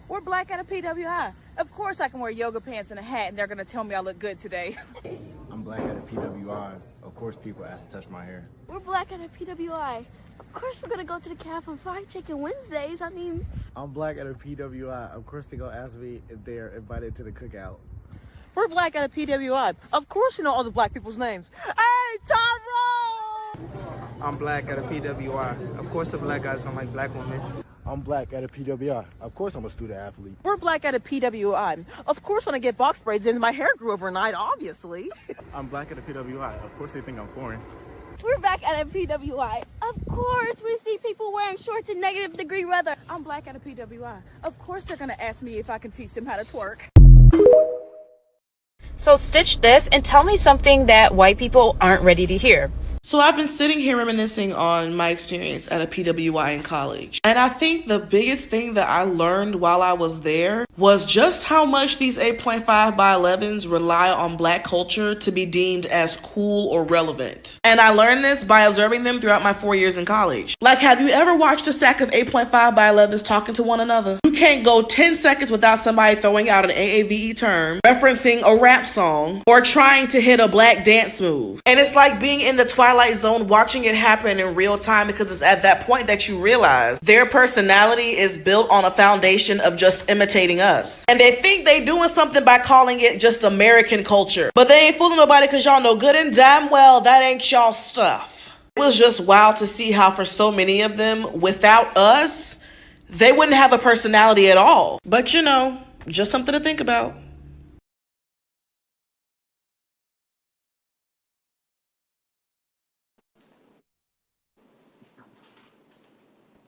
We're black at a PWI. Of course I can wear yoga pants and a hat and they're gonna tell me I look good today. I'm black at a PWI. Of course people ask to touch my hair. We're black at a PWI. Of course we're gonna go to the Calf on Fried Chicken Wednesdays. I'm black at a PWI. Of course they're gonna ask me if they're invited to the cookout. We're black at a PWI. Of course you know all the black people's names. Hey, Tyrone! I'm black at a PWI. Of course the black guys don't like black women. I'm black at a PWI. Of course I'm a student athlete. We're black at a PWI. Of course when I get box braids in, my hair grew overnight, obviously. I'm black at a PWI. Of course they think I'm foreign. We're back at a PWI. Of course we see people wearing shorts in negative degree weather. I'm black at a PWI. Of course they're gonna ask me if I can teach them how to twerk. So stitch this and tell me something that white people aren't ready to hear. So I've been sitting here reminiscing on my experience at a PWI in college. And I think the biggest thing that I learned while I was there was just how much these 8.5 by 11s rely on black culture to be deemed as cool or relevant. And I learned this by observing them throughout my 4 years in college. Like, have you ever watched a stack of 8.5 by 11s talking to one another? You can't go 10 seconds without somebody throwing out an AAVE term, referencing a rap song, or trying to hit a black dance move. And it's like being in the Twilight Zone watching it happen in real time, because it's at that point that you realize their personality is built on a foundation of just imitating us. And they think they doing something by calling it just American culture. But they ain't fooling nobody, because y'all know good and damn well that ain't y'all stuff. It was just wild to see how for so many of them, without us, they wouldn't have a personality at all. But you know, just something to think about.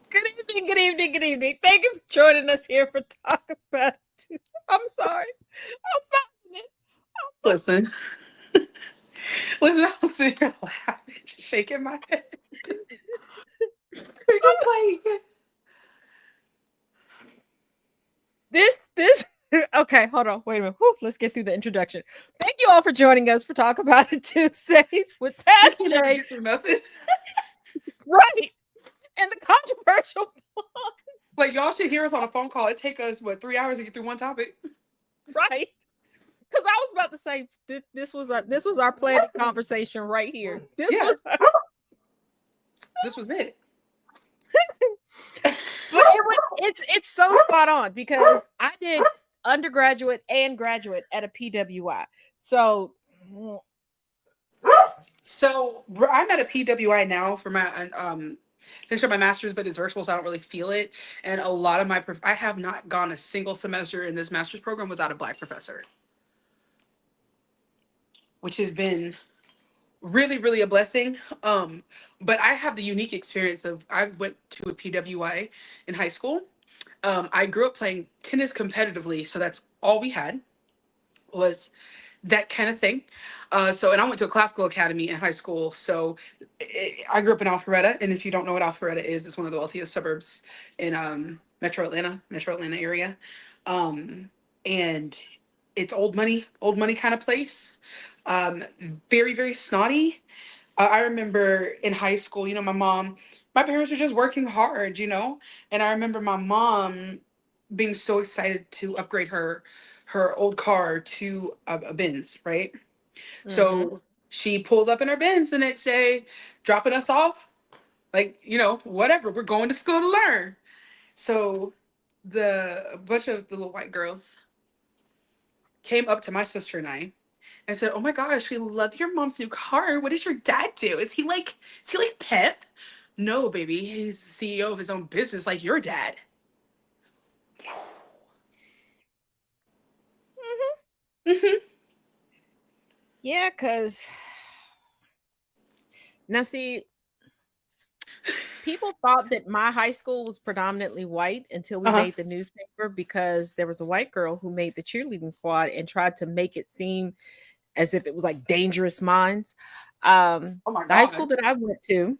Good evening, good evening, good evening. Thank you for joining us here for Talk About It. I'm sorry. I'm finding it. Listen, I was sitting here laughing, shaking my head. I'm like, This okay, hold on. Wait a minute. Whew, let's get through the introduction. Thank you all for joining us for Talk About It Tuesdays with Taz you never J. get through nothing. Right. And the controversial Like, y'all should hear us on a phone call. It take us 3 hours to get through one topic. right. Because I was about to say this was our planned conversation right here. This was it. But it's so spot on, because I did undergraduate and graduate at a PWI. So I'm at a PWI now for my finish up my master's, but it's virtual, so I don't really feel it. And a lot of I have not gone a single semester in this master's program without a black professor, which has been really, really a blessing. But I have the unique experience of I went to a PWI in high school. I grew up playing tennis competitively, so that's all we had was that kind of thing. And I went to a classical academy in high school. So I grew up in Alpharetta, and if you don't know what Alpharetta is, it's one of the wealthiest suburbs in metro Atlanta area. And it's old money kind of place. Very, very snotty. I remember in high school, my parents were just working hard, and I remember my mom being so excited to upgrade her old car to a Benz, right? Mm-hmm. So she pulls up in her Benz and it's dropping us off, whatever, we're going to school to learn. So a bunch of the little white girls came up to my sister and I and said, "Oh my gosh, we love your mom's new car. What does your dad do? Is he like pep?" "No, baby, he's the CEO of his own business, like your dad." Mm-hmm. Yeah, because now see, people thought that my high school was predominantly white until we made the newspaper, because there was a white girl who made the cheerleading squad and tried to make it seem as if it was like Dangerous Minds. The high school that I went to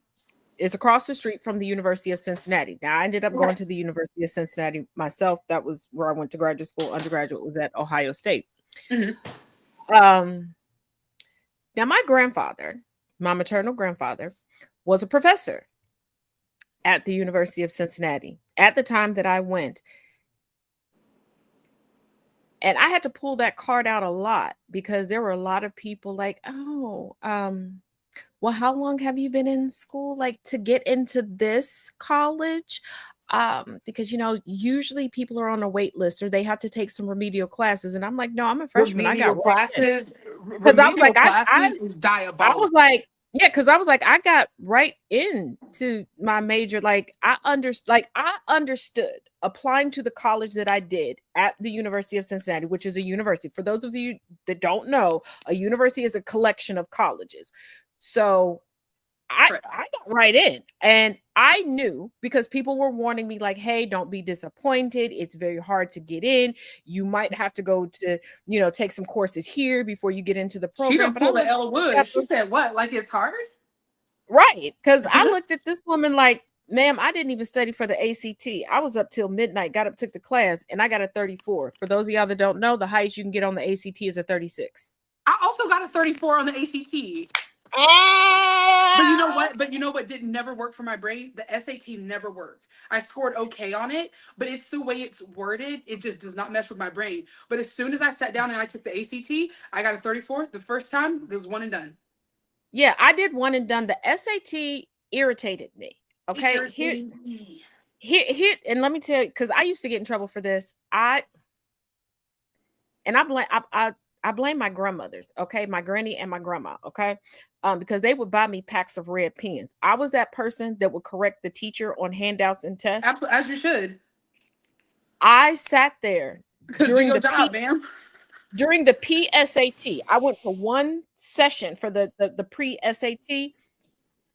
is across the street from the University of Cincinnati. Now, I ended up going to the University of Cincinnati myself. That was where I went to graduate school. Undergraduate was at Ohio State. Mm-hmm. Now, my maternal grandfather, was a professor at the University of Cincinnati. At the time that I went, And I had to pull that card out a lot because there were a lot of people like, oh, well, how long have you been in school, like, to get into this college? Because usually people are on a wait list or they have to take some remedial classes. And I'm like, no, I'm a freshman. I got Remedial right in. classes, Because I was remedial like, classes is I diabolical. was like, yeah, because I was like, I got right into my major. Like I understood applying to the college that I did at the University of Cincinnati, which is a university. For those of you that don't know, a university is a collection of colleges. So I got right in, and I knew because people were warning me like, hey, don't be disappointed. It's very hard to get in. You might have to go to, take some courses here before you get into the She program. done pulled the Ella Wood. She said, what? Like it's hard? Right. Because I looked at this woman like, ma'am, I didn't even study for the ACT. I was up till midnight, got up, took the class, and I got a 34. For those of y'all that don't know, the highest you can get on the ACT is a 36. I also got a 34 on the ACT. But you know what didn't never work for my brain? The SAT never worked. I scored okay on it, but it's the way it's worded. It just does not mesh with my brain. But as soon as I sat down and I took the ACT, I got a 34. The first time, it was one and done. Yeah, I did one and done. The SAT irritated me. Okay. Here, and let me tell you, because I used to get in trouble for this. I blame my grandmothers, okay, my granny and my grandma, okay, because they would buy me packs of red pens. I was that person that would correct the teacher on handouts and tests. Absolutely, as you should. I sat there during do your job, ma'am. During the PSAT. I went to one session for the pre-SAT.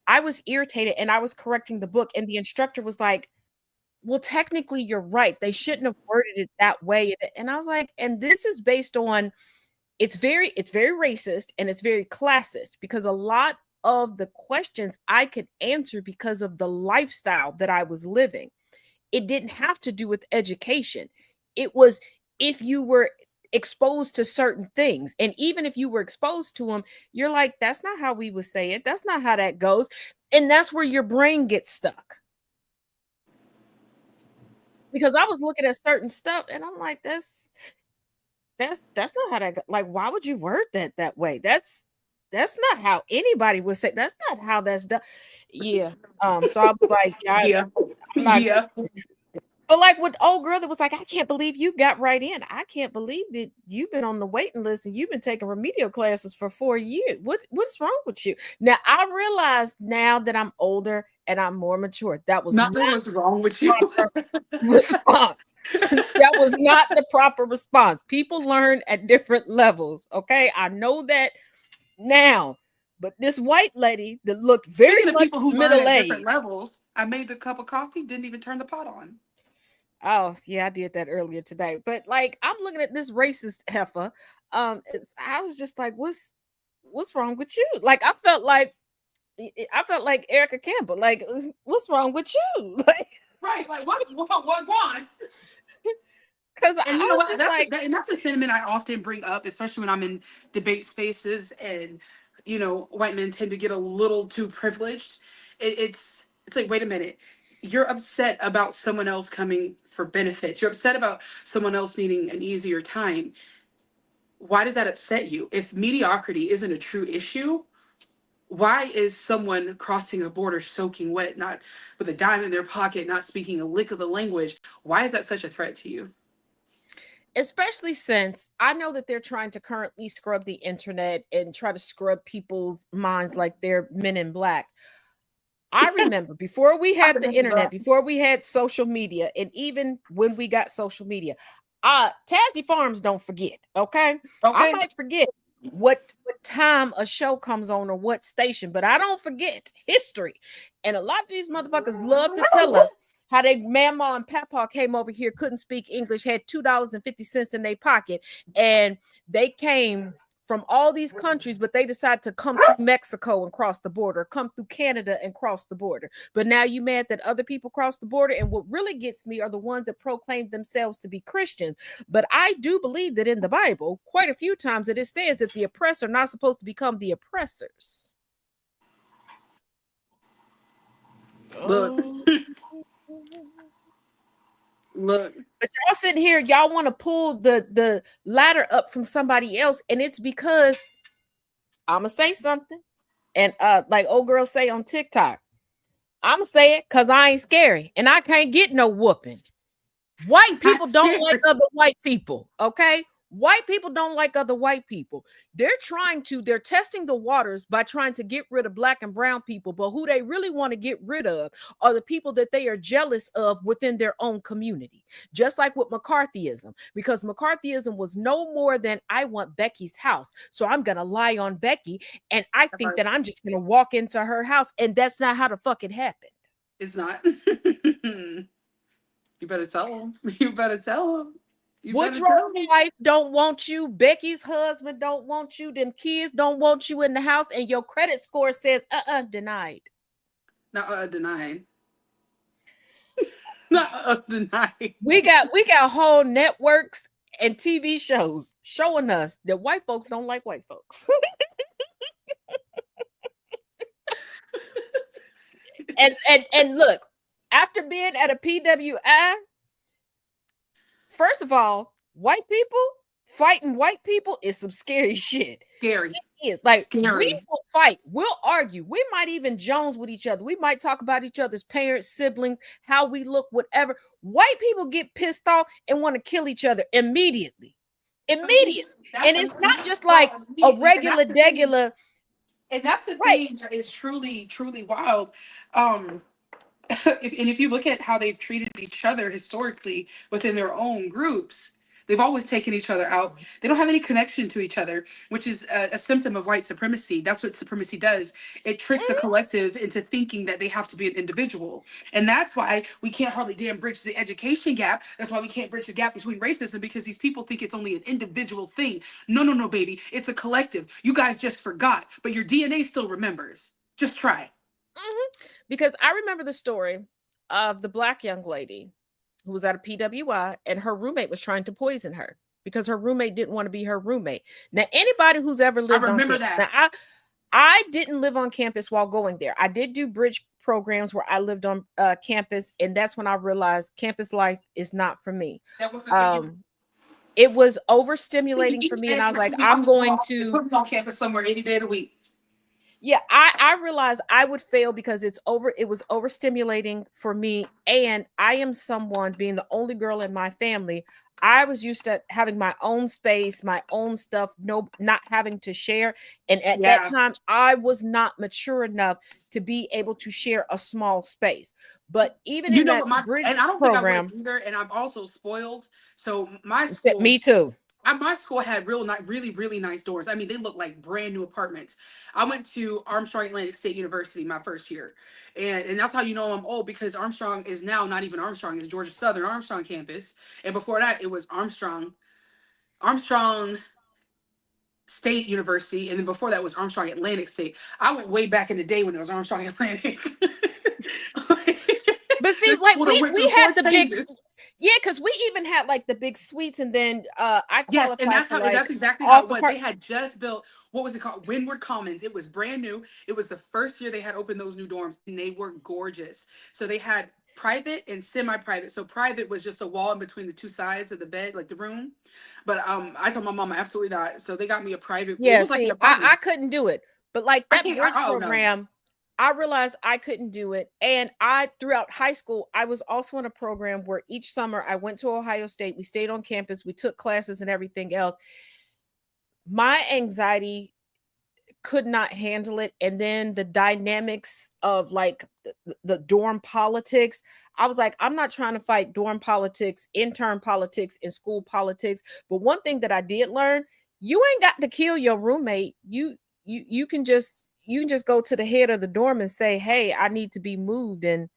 I was irritated and I was correcting the book, and the instructor was like, well, technically you're right. They shouldn't have worded it that way. And I was like, and this is based on it's very racist and it's very classist, because a lot of the questions I could answer because of the lifestyle that I was living. It didn't have to do with education. It was if you were exposed to certain things, and even if you were exposed to them, you're like, that's not how we would say it. That's not how that goes. And that's where your brain gets stuck. Because I was looking at certain stuff and I'm like, that's not how that like, why would you word that way? That's not how anybody would say. That's not how that's done. Yeah. So I was like, yeah. But like with old girl that was like, I can't believe you got right in. I can't believe that you've been on the waiting list and you've been taking remedial classes for 4 years. What's wrong with you? Now I realize now that I'm older and I'm more mature. That was nothing was wrong with you. Response. That was not the proper response. People learn at different levels. Okay, I know that now. But this white lady that looked very much people who learn at different levels, I made the cup of coffee, didn't even turn the pot on. Oh yeah, I did that earlier today. But like, I'm looking at this racist heifer. I was just like, what's wrong with you? Like, I felt like Erica Campbell. Like, what's wrong with you? Like, right? Like, what wrong? Because and you know what? That's a sentiment I often bring up, especially when I'm in debate spaces, and white men tend to get a little too privileged. It's like, wait a minute. You're upset about someone else coming for benefits. You're upset about someone else needing an easier time. Why does that upset you? If mediocrity isn't a true issue, why is someone crossing a border soaking wet, not with a dime in their pocket, not speaking a lick of the language? Why is that such a threat to you? Especially since I know that they're trying to currently scrub the internet and try to scrub people's minds like they're men in black. I remember before we had the internet, before we had social media, and even when we got social media, Tazzy Farms don't forget, okay? I might forget what time a show comes on or what station, but I don't forget history. And a lot of these motherfuckers love to tell us how they mama and papa came over here, couldn't speak English, had $2.50 in their pocket, and they came from all these countries, but they decided to come through Mexico and cross the border, come through Canada and cross the border. But now you mad that other people cross the border. And what really gets me are the ones that proclaim themselves to be Christians. But I do believe that in the Bible, quite a few times that it says that the oppressor are not supposed to become the oppressors. Look. Look, But y'all sitting here, y'all want to pull the ladder up from somebody else, and it's because I'm gonna say something, and like old girls say on TikTok, I'm gonna say it because I ain't scary, and I can't get no whooping. White people don't like other white people, okay? White people don't like other white people. They're testing the waters by trying to get rid of black and brown people, but who they really want to get rid of are the people that they are jealous of within their own community. Just like with McCarthyism, because McCarthyism was no more than I want Becky's house. So I'm going to lie on Becky, and I think that I'm just going to walk into her house, and that's not how the fuck it happened. it's not. You better tell him. You beter tell him. Woodrow's wife don't want you. Becky's husband don't want you. Them kids don't want you in the house, and your credit score says denied. Not denied. Not denied. We got whole networks and TV shows showing us that white folks don't like white folks. and look, after being at a PWI, first of all, white people fighting white people is some scary shit. Scary. It is. Like, scary. We will fight. We'll argue. We might even Jones with each other. We might talk about each other's parents, siblings, how we look, whatever. White people get pissed off and want to kill each other immediately. Immediately. And it's not just like a regular, degular. And that's the thing that is truly, truly wild. If you look at how they've treated each other historically within their own groups, they've always taken each other out. They don't have any connection to each other, which is a symptom of white supremacy. That's what supremacy does. It tricks a collective into thinking that they have to be an individual. And that's why we can't hardly damn bridge the education gap. That's why we can't bridge the gap between racism, because these people think it's only an individual thing. No, baby. It's a collective. You guys just forgot, but your DNA still remembers. Just try. Because I remember the story of the black young lady who was at a PWI, and her roommate was trying to poison her because her roommate didn't want to be her roommate. Now, anybody who's ever lived on campus, now, I didn't live on campus while going there. I did do bridge programs where I lived on campus, and that's when I realized campus life is not for me. It was overstimulating for me, and I was like, I'm going to put me on campus somewhere any day of the week. Yeah, I realized I would fail because it was overstimulating for me. And I am someone, being the only girl in my family, I was used to having my own space, my own stuff, not having to share. And at that time, I was not mature enough to be able to share a small space. But even in that bridge and I don't program, think I was either, and I'm also spoiled. So my school, me too. My school had really, really nice doors. I mean, they looked like brand new apartments. I went to Armstrong Atlantic State University my first year. And that's how you know I'm old, because Armstrong is now not even Armstrong, it's Georgia Southern Armstrong campus. And before that, it was Armstrong State University. And then before that was Armstrong Atlantic State. I went way back in the day when it was Armstrong Atlantic. But see, like we had the big... Yeah, because we even had like the big suites, and then I qualified. Yes, and that's how that's exactly how it was. They had just built, what was it called? Windward Commons. It was brand new. It was the first year they had opened those new dorms, and they were gorgeous. So they had private and semi-private. So private was just a wall in between the two sides of the bed, like the room. But I told my mom absolutely not. So they got me a private. Yeah, see, like I couldn't do it. But like that bridge program. No. I realized I couldn't do it. And throughout high school, I was also in a program where each summer I went to Ohio State. We stayed on campus. We took classes and everything else. My anxiety could not handle it. And then the dynamics of like the dorm politics, I was like, I'm not trying to fight dorm politics, intern politics, and school politics. But one thing that I did learn, you ain't got to kill your roommate. You can just go to the head of the dorm and say, hey, I need to be moved. And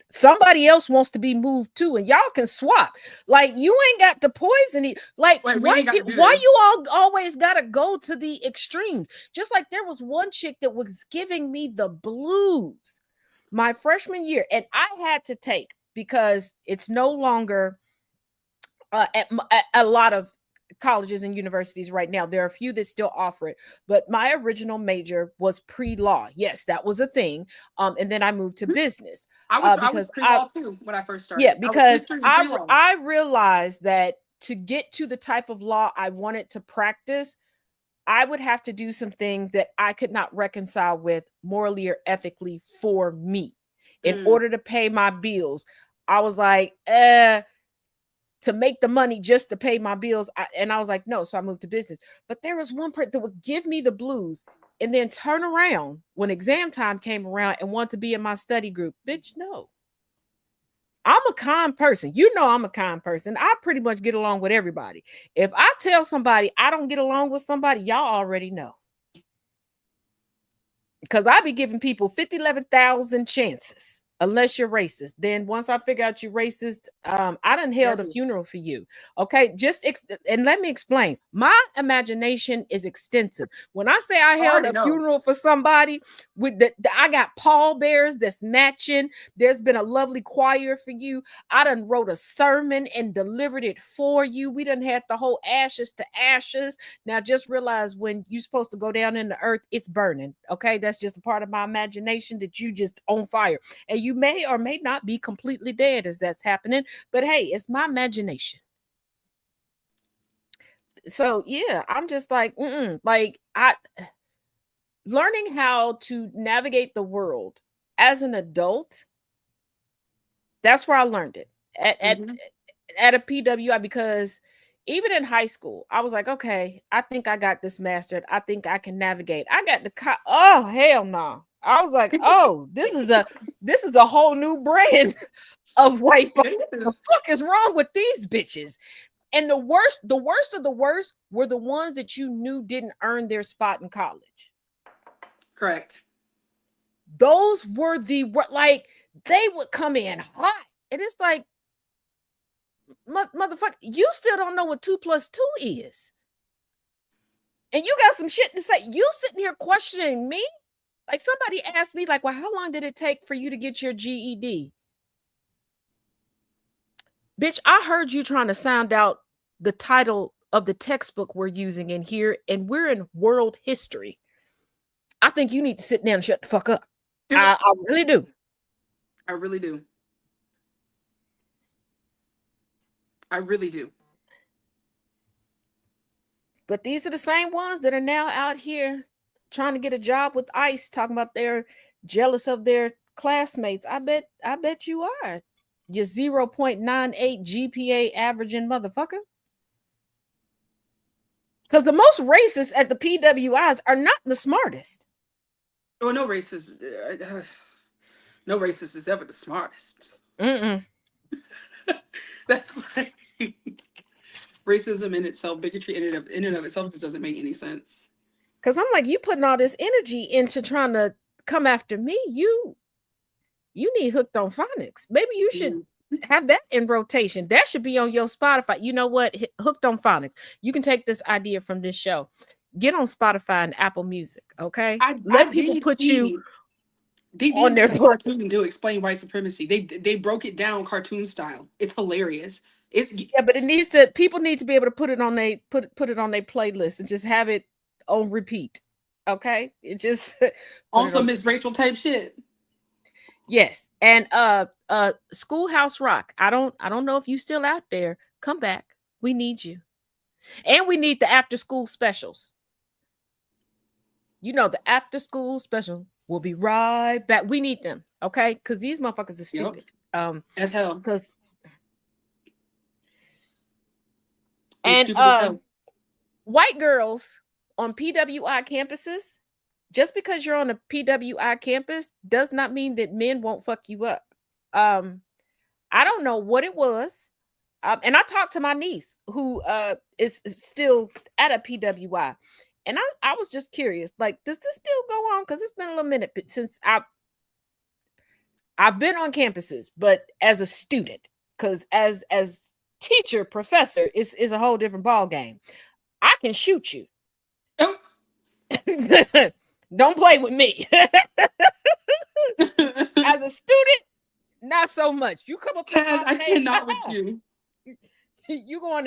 somebody else wants to be moved too. And y'all can swap. Like, you ain't got to poison it. Like, why you all always got to go to the extremes? Just like there was one chick that was giving me the blues my freshman year. And I had to take, because it's no longer at a lot of colleges and universities right now. There are a few that still offer it, but my original major was pre-law. Yes, that was a thing. And then I moved to business. I was pre-law too when I first started. Yeah, because I I realized that to get to the type of law I wanted to practice, I would have to do some things that I could not reconcile with morally or ethically for me in order to pay my bills. I was like, to make the money just to pay my bills. And I was like, no. So I moved to business. But there was one person that would give me the blues and then turn around when exam time came around and want to be in my study group. Bitch, no. I'm a kind person. You know I'm a kind person. I pretty much get along with everybody. If I tell somebody I don't get along with somebody, y'all already know. Because I be giving people 11,000 chances. Unless you're racist. Then once I figure out you're racist, I done held a funeral for you. Okay, and let me explain. My imagination is extensive. When I say I held a funeral for somebody, with I got pallbearers that's matching. There's been a lovely choir for you. I done wrote a sermon and delivered it for you. We done had the whole ashes to ashes. Now just realize when you're supposed to go down in the earth, it's burning. Okay, that's just a part of my imagination that you just on fire. And you may or may not be completely dead as that's happening, but hey, it's my imagination. So yeah, I'm just like, learning how to navigate the world as an adult. That's where I learned it at a PWI, because even in high school, I was like, okay, I think I got this mastered. I think I can navigate. I got oh hell no. I was like, oh, this is a whole new brand of white folks. What the fuck is wrong with these bitches? And the worst of the worst were the ones that you knew didn't earn their spot in college. Correct. Those were they would come in hot. And it's like, motherfucker, you still don't know what 2 + 2 is. And you got some shit to say. You sitting here questioning me? Like somebody asked me, like, well, how long did it take for you to get your GED? Bitch, I heard you trying to sound out the title of the textbook we're using in here, and we're in world history. I think you need to sit down and shut the fuck up. I really do. I really do. I really do. But these are the same ones that are now out here trying to get a job with ICE, talking about they're jealous of their classmates. I bet you are. Your 0.98 GPA averaging motherfucker. Because the most racist at the PWIs are not the smartest. Oh, no racist. No racist is ever the smartest. That's like racism in itself, bigotry in and of itself just doesn't make any sense. Because I'm like, you putting all this energy into trying to come after me. You need Hooked on Phonics. Maybe you should have that in rotation. That should be on your Spotify. You know what? Hooked on Phonics. You can take this idea from this show. Get on Spotify and Apple Music, okay? Let people put you on their cartoon to explain white supremacy. They broke it down cartoon style. It's hilarious. But people need to be able to put it on their playlist and just have it on repeat. Okay, it just also Miss Rachel type shit. Yes, and Schoolhouse Rock. I don't know if you still out there. Come back. We need you, and we need the after school specials. You know, the after school special. We'll be right back. We need them, okay? Because these motherfuckers are stupid. As hell. Because white girls on PWI campuses, just because you're on a PWI campus does not mean that men won't fuck you up. I don't know what it was. And I talked to my niece who is still at a PWI. And I was just curious, like, does this still go on? Because it's been a little minute since I've been on campuses, but as a student, because as teacher, professor, is a whole different ball game. I can shoot you. Don't play with me. As a student, not so much. You come up, Taz, I cannot with you. you going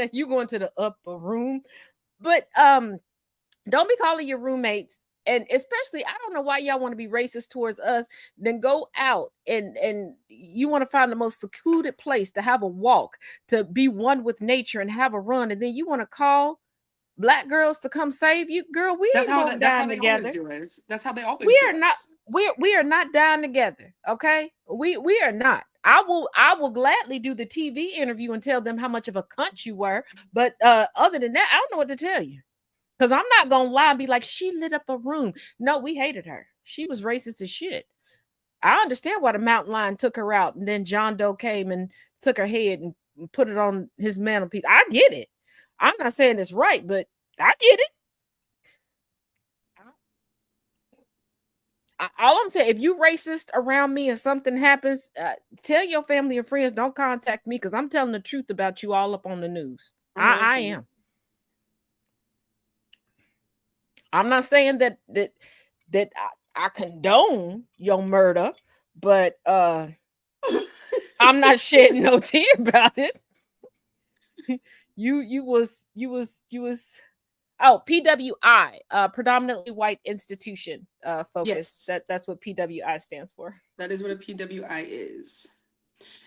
to the upper room, but don't be calling your roommates, and especially I don't know why y'all want to be racist towards us. Then go out and you want to find the most secluded place to have a walk, to be one with nature and have a run, and then you want to call Black girls to come save you. Girl, we ain't both dying together. That's how they always We do are not. us. We are not dying together. Okay, we are not. I will gladly do the TV interview and tell them how much of a cunt you were, but other than that, I don't know what to tell you. Because I'm not gonna lie and be like, she lit up a room. No, we hated her. She was racist as shit. I understand why the mountain lion took her out, and then John Doe came and took her head and put it on his mantelpiece. I get it. I'm not saying it's right, but I get it. All I'm saying, if you racist around me and something happens, tell your family and friends, don't contact me, because I'm telling the truth about you all up on the news. I am. I'm not saying that I condone your murder, but I'm not shedding no tear about it. You was PWI, predominantly white institution focus. Yes. That's what PWI stands for. That is what a PWI is.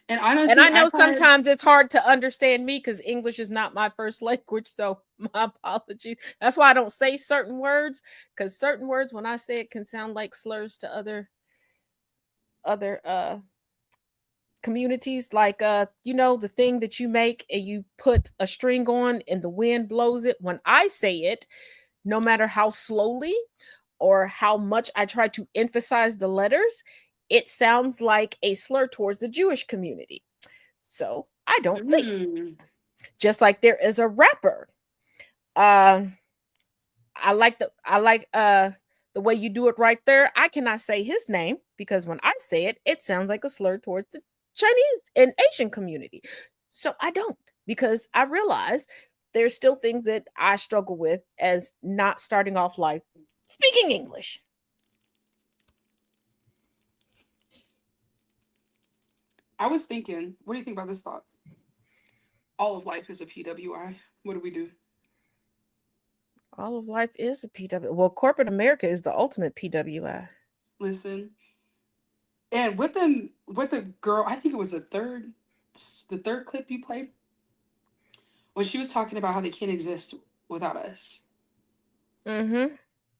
And I know sometimes it's hard to understand me because English is not my first language, so my apologies. That's why I don't say certain words, because certain words, when I say it, can sound like slurs to other communities. Like the thing that you make and you put a string on and the wind blows it. When I say it, no matter how slowly or how much I try to emphasize the letters, it sounds like a slur towards the Jewish community. So I don't say it. Just like there is a rapper. I like the way you do it right there. I cannot say his name because when I say it, it sounds like a slur towards the Chinese and Asian community. So I don't, because I realize there's still things that I struggle with as not starting off life speaking English. I was thinking, what do you think about this thought? All of life is a PWI. What do we do? All of life is a PWI. Well, corporate America is the ultimate PWI. Listen. And with the girl, I think it was the third clip you played, when she was talking about how they can't exist without us. Mm-hmm.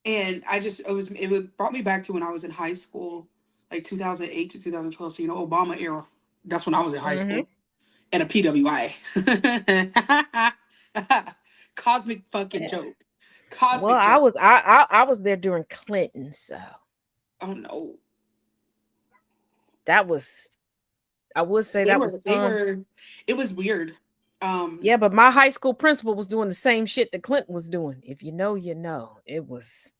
And it brought me back to when I was in high school, like 2008 to 2012. So, Obama era. That's when I was in high school. And a PWI. Cosmic fucking joke. Cosmic joke. I was there during Clinton, so. Oh no. That was, I would say that was fun. It was weird. Yeah, but my high school principal was doing the same shit that Clinton was doing. If you know, you know. It was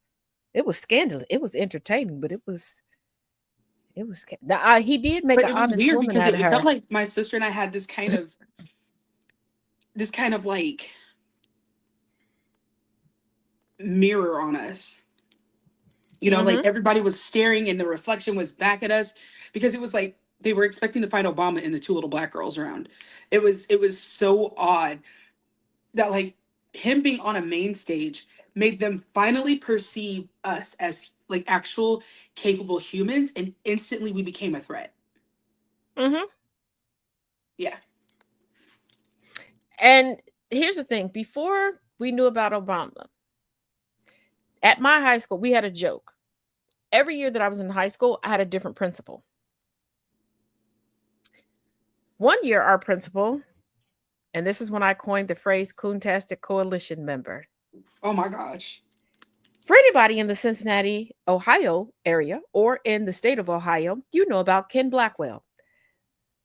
scandalous. It was entertaining, but it was he did make an honest woman out of her. It felt like my sister and I had this kind of like mirror on us. Like everybody was staring and the reflection was back at us, because it was like they were expecting to find Obama and the two little black girls around. It was so odd that like him being on a main stage made them finally perceive us as like actual capable humans, and instantly we became a threat. Mm-hmm. Yeah. And here's the thing, before we knew about Obama, at my high school, we had a joke. Every year that I was in high school, I had a different principal. One year, our principal, and this is when I coined the phrase Coontastic Coalition member. Oh my gosh. For anybody in the Cincinnati, Ohio area, or in the state of Ohio, you know about Ken Blackwell.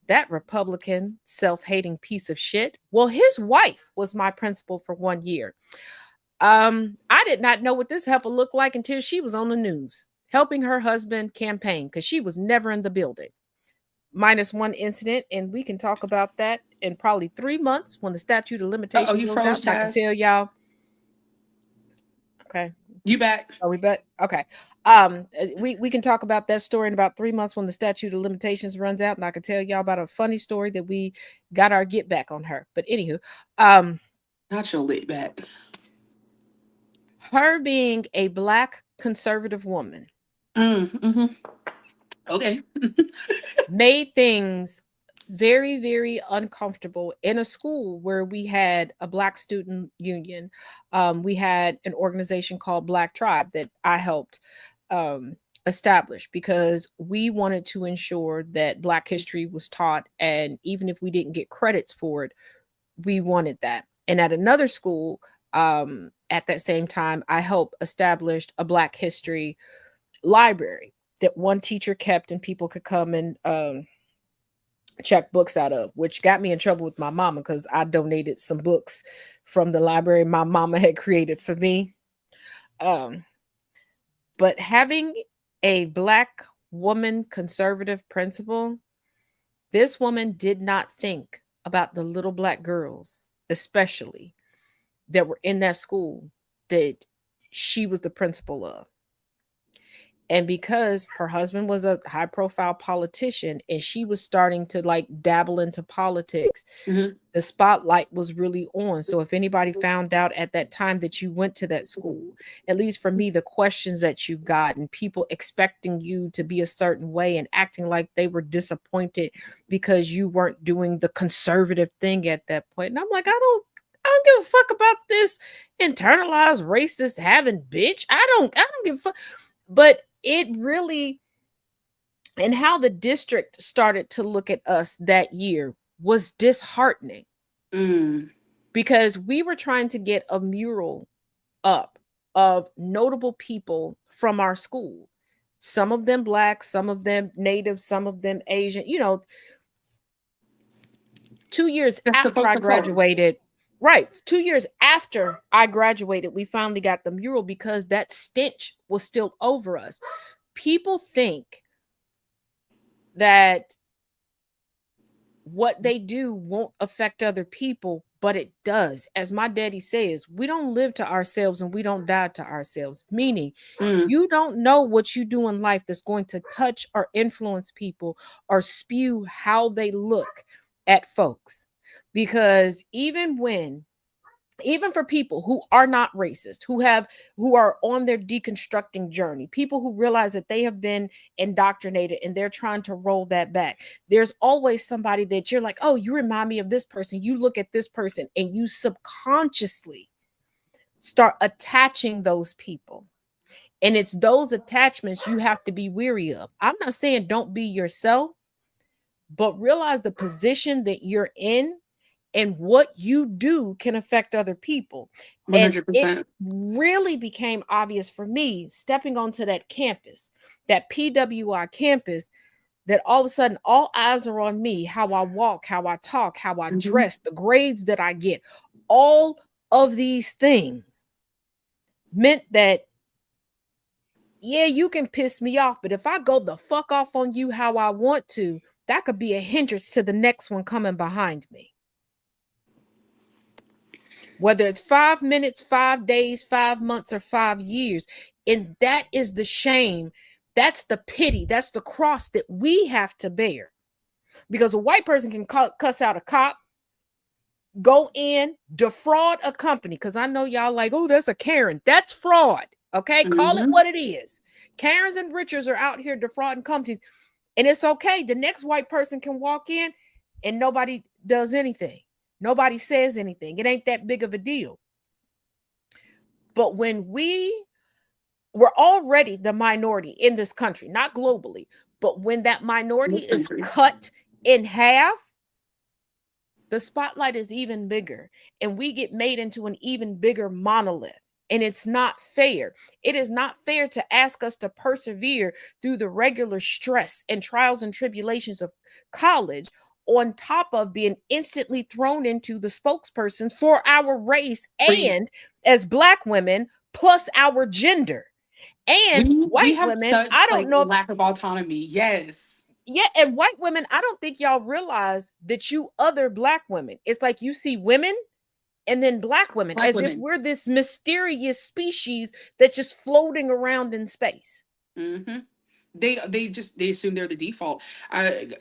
That Republican, self-hating piece of shit. Well, his wife was my principal for 1 year. I did not know what this heifer looked like until she was on the news, helping her husband campaign, because she was never in the building. Minus one incident, and we can talk about that in probably 3 months when the statute of limitations you froze, I can tell y'all. Okay. You back? Are we back? Okay. We can talk about that story in about 3 months when the statute of limitations runs out, and I can tell y'all about a funny story that we got our get back on her. But anywho, Not your lit back. her being a Black conservative woman Okay. made things very, very uncomfortable in a school where we had a Black student union. We had an organization called Black Tribe that I helped establish because we wanted to ensure that Black history was taught. And even if we didn't get credits for it, we wanted that. And at another school, at that same time, I helped establish a Black history library that one teacher kept and people could come and check books out of, which got me in trouble with my mama because I donated some books from the library my mama had created for me. But having a Black woman conservative principal, this woman did not think about the little Black girls, especially that were in that school that she was the principal of. And because her husband was a high profile politician and she was starting to like dabble into politics, the spotlight was really on. So if anybody found out at that time that you went to that school, at least for me, the questions that you got and people expecting you to be a certain way and acting like they were disappointed because you weren't doing the conservative thing at that point. And I'm like, I don't give a fuck about this internalized racist having bitch. I don't give a fuck. But it really, and how the district started to look at us that year was disheartening because we were trying to get a mural up of notable people from our school. Some of them Black, some of them Native, some of them Asian, 2 years after I graduated. Right. 2 years after I graduated, we finally got the mural because that stench was still over us. People think that what they do won't affect other people, but it does. As my daddy says, we don't live to ourselves and we don't die to ourselves, meaning you don't know what you do in life that's going to touch or influence people or spew how they look at folks. Because even for people who are not racist, who are on their deconstructing journey, people who realize that they have been indoctrinated and they're trying to roll that back, there's always somebody that you're like, oh, you remind me of this person. You look at this person and you subconsciously start attaching those people. And it's those attachments you have to be weary of. I'm not saying don't be yourself, but realize the position that you're in and what you do can affect other people. 100%. And it really became obvious for me stepping onto that campus, that PWI campus, that all of a sudden all eyes are on me, how I walk, how I talk, how I dress, the grades that I get. All of these things meant that, yeah, you can piss me off, but if I go the fuck off on you how I want to, that could be a hindrance to the next one coming behind me. Whether it's 5 minutes, 5 days, 5 months, or 5 years. And that is the shame. That's the pity. That's the cross that we have to bear. Because a white person can cuss out a cop, go in, defraud a company. Because I know y'all like, oh, that's a Karen. That's fraud. Okay? Call it what it is. Karens and Richards are out here defrauding companies. And it's okay. The next white person can walk in and nobody does anything. Nobody says anything. It ain't that big of a deal. But when we're already the minority in this country, not globally, but when that minority is cut in half, the spotlight is even bigger and we get made into an even bigger monolith. And it's not fair. It is not fair to ask us to persevere through the regular stress and trials and tribulations of college on top of being instantly thrown into the spokespersons for our race and as Black women plus our gender. And white women, I don't know, lack of autonomy. Yes. Yeah, and white women, I don't think y'all realize that you other Black women. It's like you see women and then black women, Black as if women. we're this mysterious species that's just floating around in space. Mm-hmm. They assume they're the default.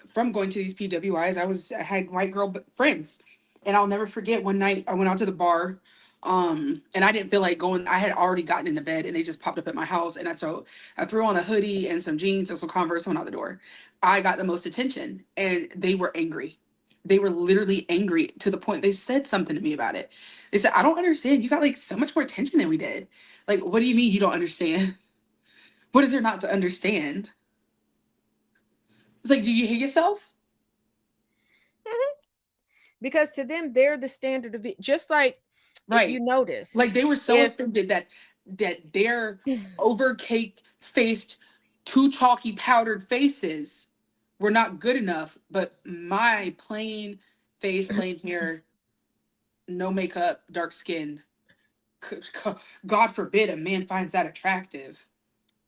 From going to these PWIs, I had white girl friends, and I'll never forget one night I went out to the bar, and I didn't feel like going. I had already gotten into bed, and they just popped up at my house, and I threw on a hoodie and some jeans and some Converse, went out the door. I got the most attention, and they were angry. They were literally angry to the point they said something to me about it. They said, "I don't understand. You got like so much more attention than we did. Like, what do you mean you don't understand?" What is there not to understand? It's like, do you hate yourself? Because to them, they're the standard of it. Just like if you notice, Like they were so offended that their overcake faced, too chalky powdered faces were not good enough, but my plain face, plain hair, no makeup, dark skin. God forbid a man finds that attractive.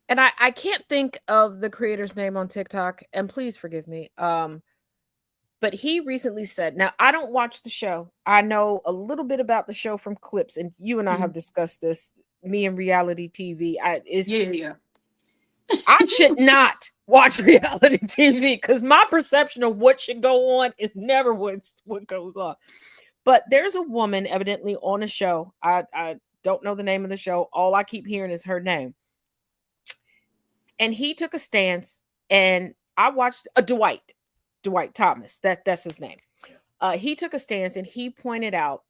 and I can't think of the creator's name on TikTok, and please forgive me. But he recently said, now I don't watch the show. I know a little bit about the show from clips, and you and I have discussed this. Me and reality TV. Yeah. I should not watch reality TV because my perception of what should go on is never what goes on. But there's a woman evidently on a show. I don't know the name of the show. All I keep hearing is her name. And he took a stance, and I watched Dwight Thomas. That's his name. He took a stance, and he pointed out,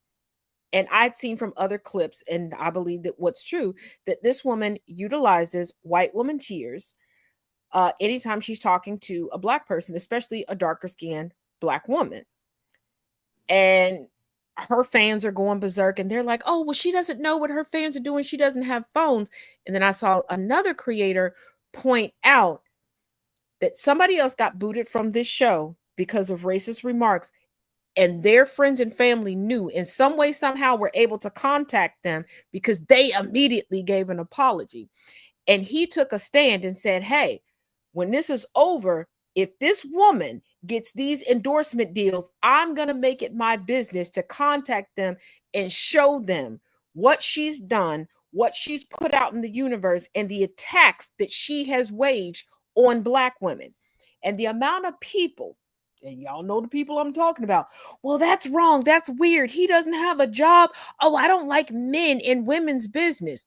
and I'd seen from other clips, and I believe that what's true, that this woman utilizes white woman tears anytime she's talking to a black person, especially a darker skinned black woman. And her fans are going berserk, and they're like, oh, well, she doesn't know what her fans are doing. She doesn't have phones. And then I saw another creator point out that somebody else got booted from this show because of racist remarks, and their friends and family knew in some way, somehow were able to contact them because they immediately gave an apology. And he took a stand and said, hey, when this is over, if this woman gets these endorsement deals, I'm going to make it my business to contact them and show them what she's done, what she's put out in the universe, and the attacks that she has waged on black women. And the amount of people, and y'all know the people I'm talking about, well, that's wrong, that's weird, he doesn't have a job, oh, I don't like men in women's business.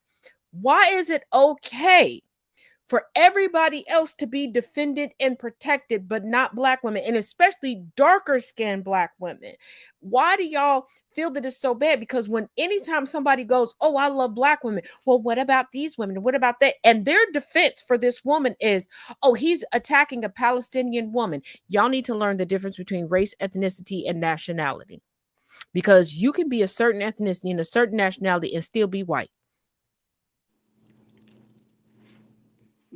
Why is it okay for everybody else to be defended and protected, but not black women, and especially darker skinned black women? Why do y'all feel that it's so bad? Because when anytime somebody goes, oh, I love black women, well, what about these women? What about that? And their defense for this woman is, oh, he's attacking a Palestinian woman. Y'all need to learn the difference between race, ethnicity, and nationality, because you can be a certain ethnicity and a certain nationality and still be white.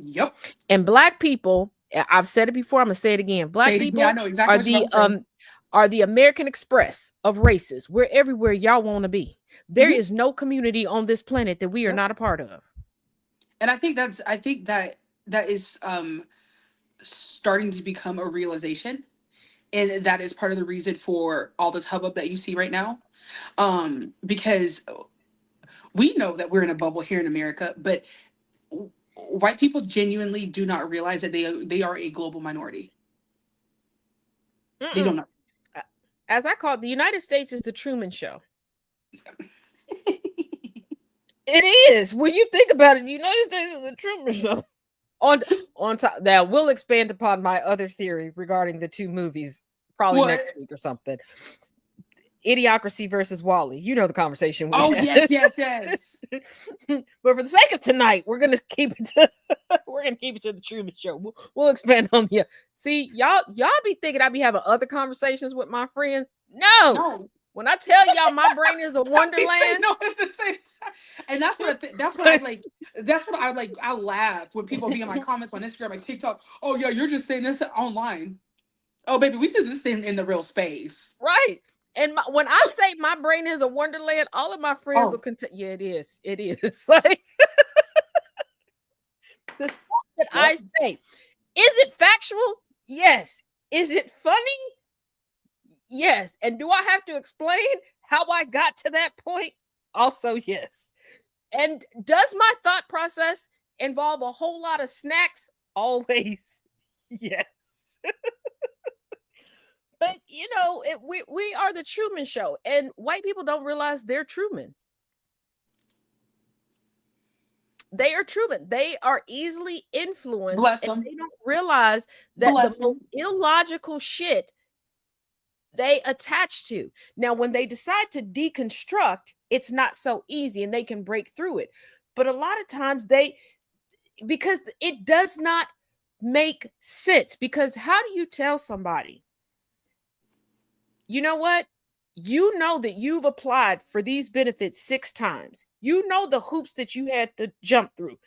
Yep. And black people, I've said it before, I'm gonna say it again. Black people I know exactly are the American Express of races. We're everywhere y'all want to be. There is no community on this planet that we are not a part of. And I think that is starting to become a realization, and that is part of the reason for all this hubbub that you see right now. Because we know that we're in a bubble here in America, but white people genuinely do not realize that they are a global minority. They don't know. As I call it, the United States is the Truman Show. It is. When you think about it, the United States is the Truman Show. On top, now we'll expand upon my other theory regarding the two movies probably next week or something. Idiocracy versus Wall-E. You know the conversation. Yes. But for the sake of tonight, we're gonna keep it to the Truman Show. We'll expand on the. See, y'all be thinking I be having other conversations with my friends. No. When I tell y'all my brain is a wonderland. No, at the same time. And that's what I laugh when people be in my comments on Instagram and TikTok. Oh yeah, you're just saying this online. Oh baby, we do this in the real space. Right. And when I say my brain is a wonderland, all of my friends will continue. Yeah, it is. It is. Like the stuff that I say, is it factual? Yes. Is it funny? Yes. And do I have to explain how I got to that point? Also, yes. And does my thought process involve a whole lot of snacks? Always. Yes. But we are the Truman Show, and white people don't realize they're Truman. They are Truman. They are easily influenced. Bless and them. they don't realize that Bless the most illogical shit they attach to. Now, when they decide to deconstruct, it's not so easy and they can break through it. But a lot of times because it does not make sense. Because how do you tell somebody, you know what? You know that you've applied for these benefits 6 times. You know the hoops that you had to jump through.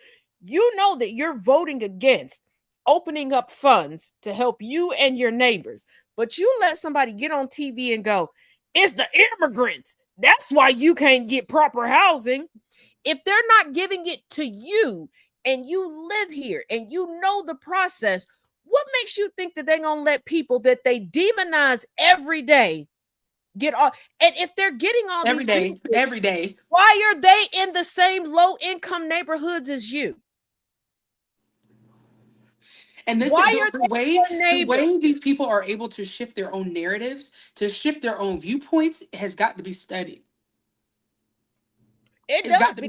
You know that you're voting against opening up funds to help you and your neighbors. But you let somebody get on TV and go, it's the immigrants. That's why you can't get proper housing. If they're not giving it to you and you live here and you know the process, what makes you think that they're going to let people that they demonize every day get all? And if they're getting all every these day, every day, why are they in the same low income neighborhoods as you? and this Why is are the they your neighbors? way these people are able to shift their own narratives, to shift their own viewpoints, has got to be studied. It It's got does to be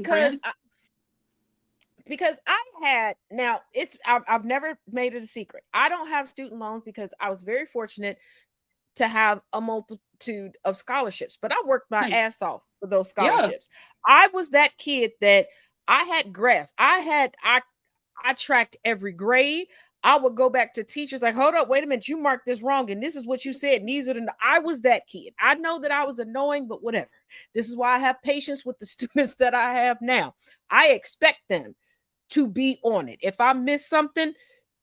because I had, now I've never made it a secret. I don't have student loans because I was very fortunate to have a multitude of scholarships, but I worked my ass off for those scholarships. Yeah. I was that kid that I had grasp. I tracked every grade. I would go back to teachers like, hold up, wait a minute, you marked this wrong, and this is what you said. And these are I was that kid. I know that I was annoying, but whatever. This is why I have patience with the students that I have now. I expect them to be on it. If I miss something,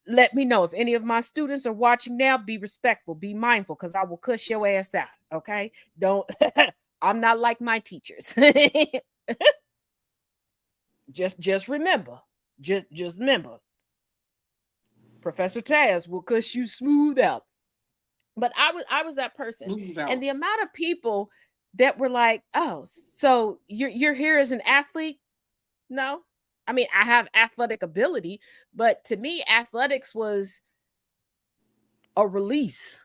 let me know. If any of my students are watching now, be respectful, be mindful, because I will cuss your ass out. Okay? Don't. I'm not like my teachers. just remember. Just remember. Professor Taz will cuss you smooth out. But I was that person. And the amount of people that were like, oh, so you're here as an athlete? No. I mean, I have athletic ability, but to me, athletics was a release.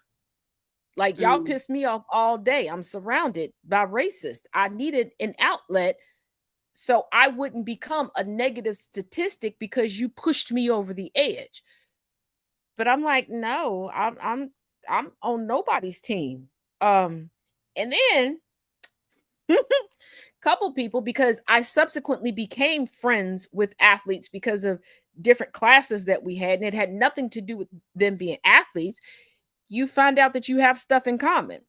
Like, y'all pissed me off all day. I'm surrounded by racists. I needed an outlet so I wouldn't become a negative statistic because you pushed me over the edge. But I'm like, no, I'm on nobody's team. And then couple people, because I subsequently became friends with athletes because of different classes that we had, and it had nothing to do with them being athletes. You find out that you have stuff in common.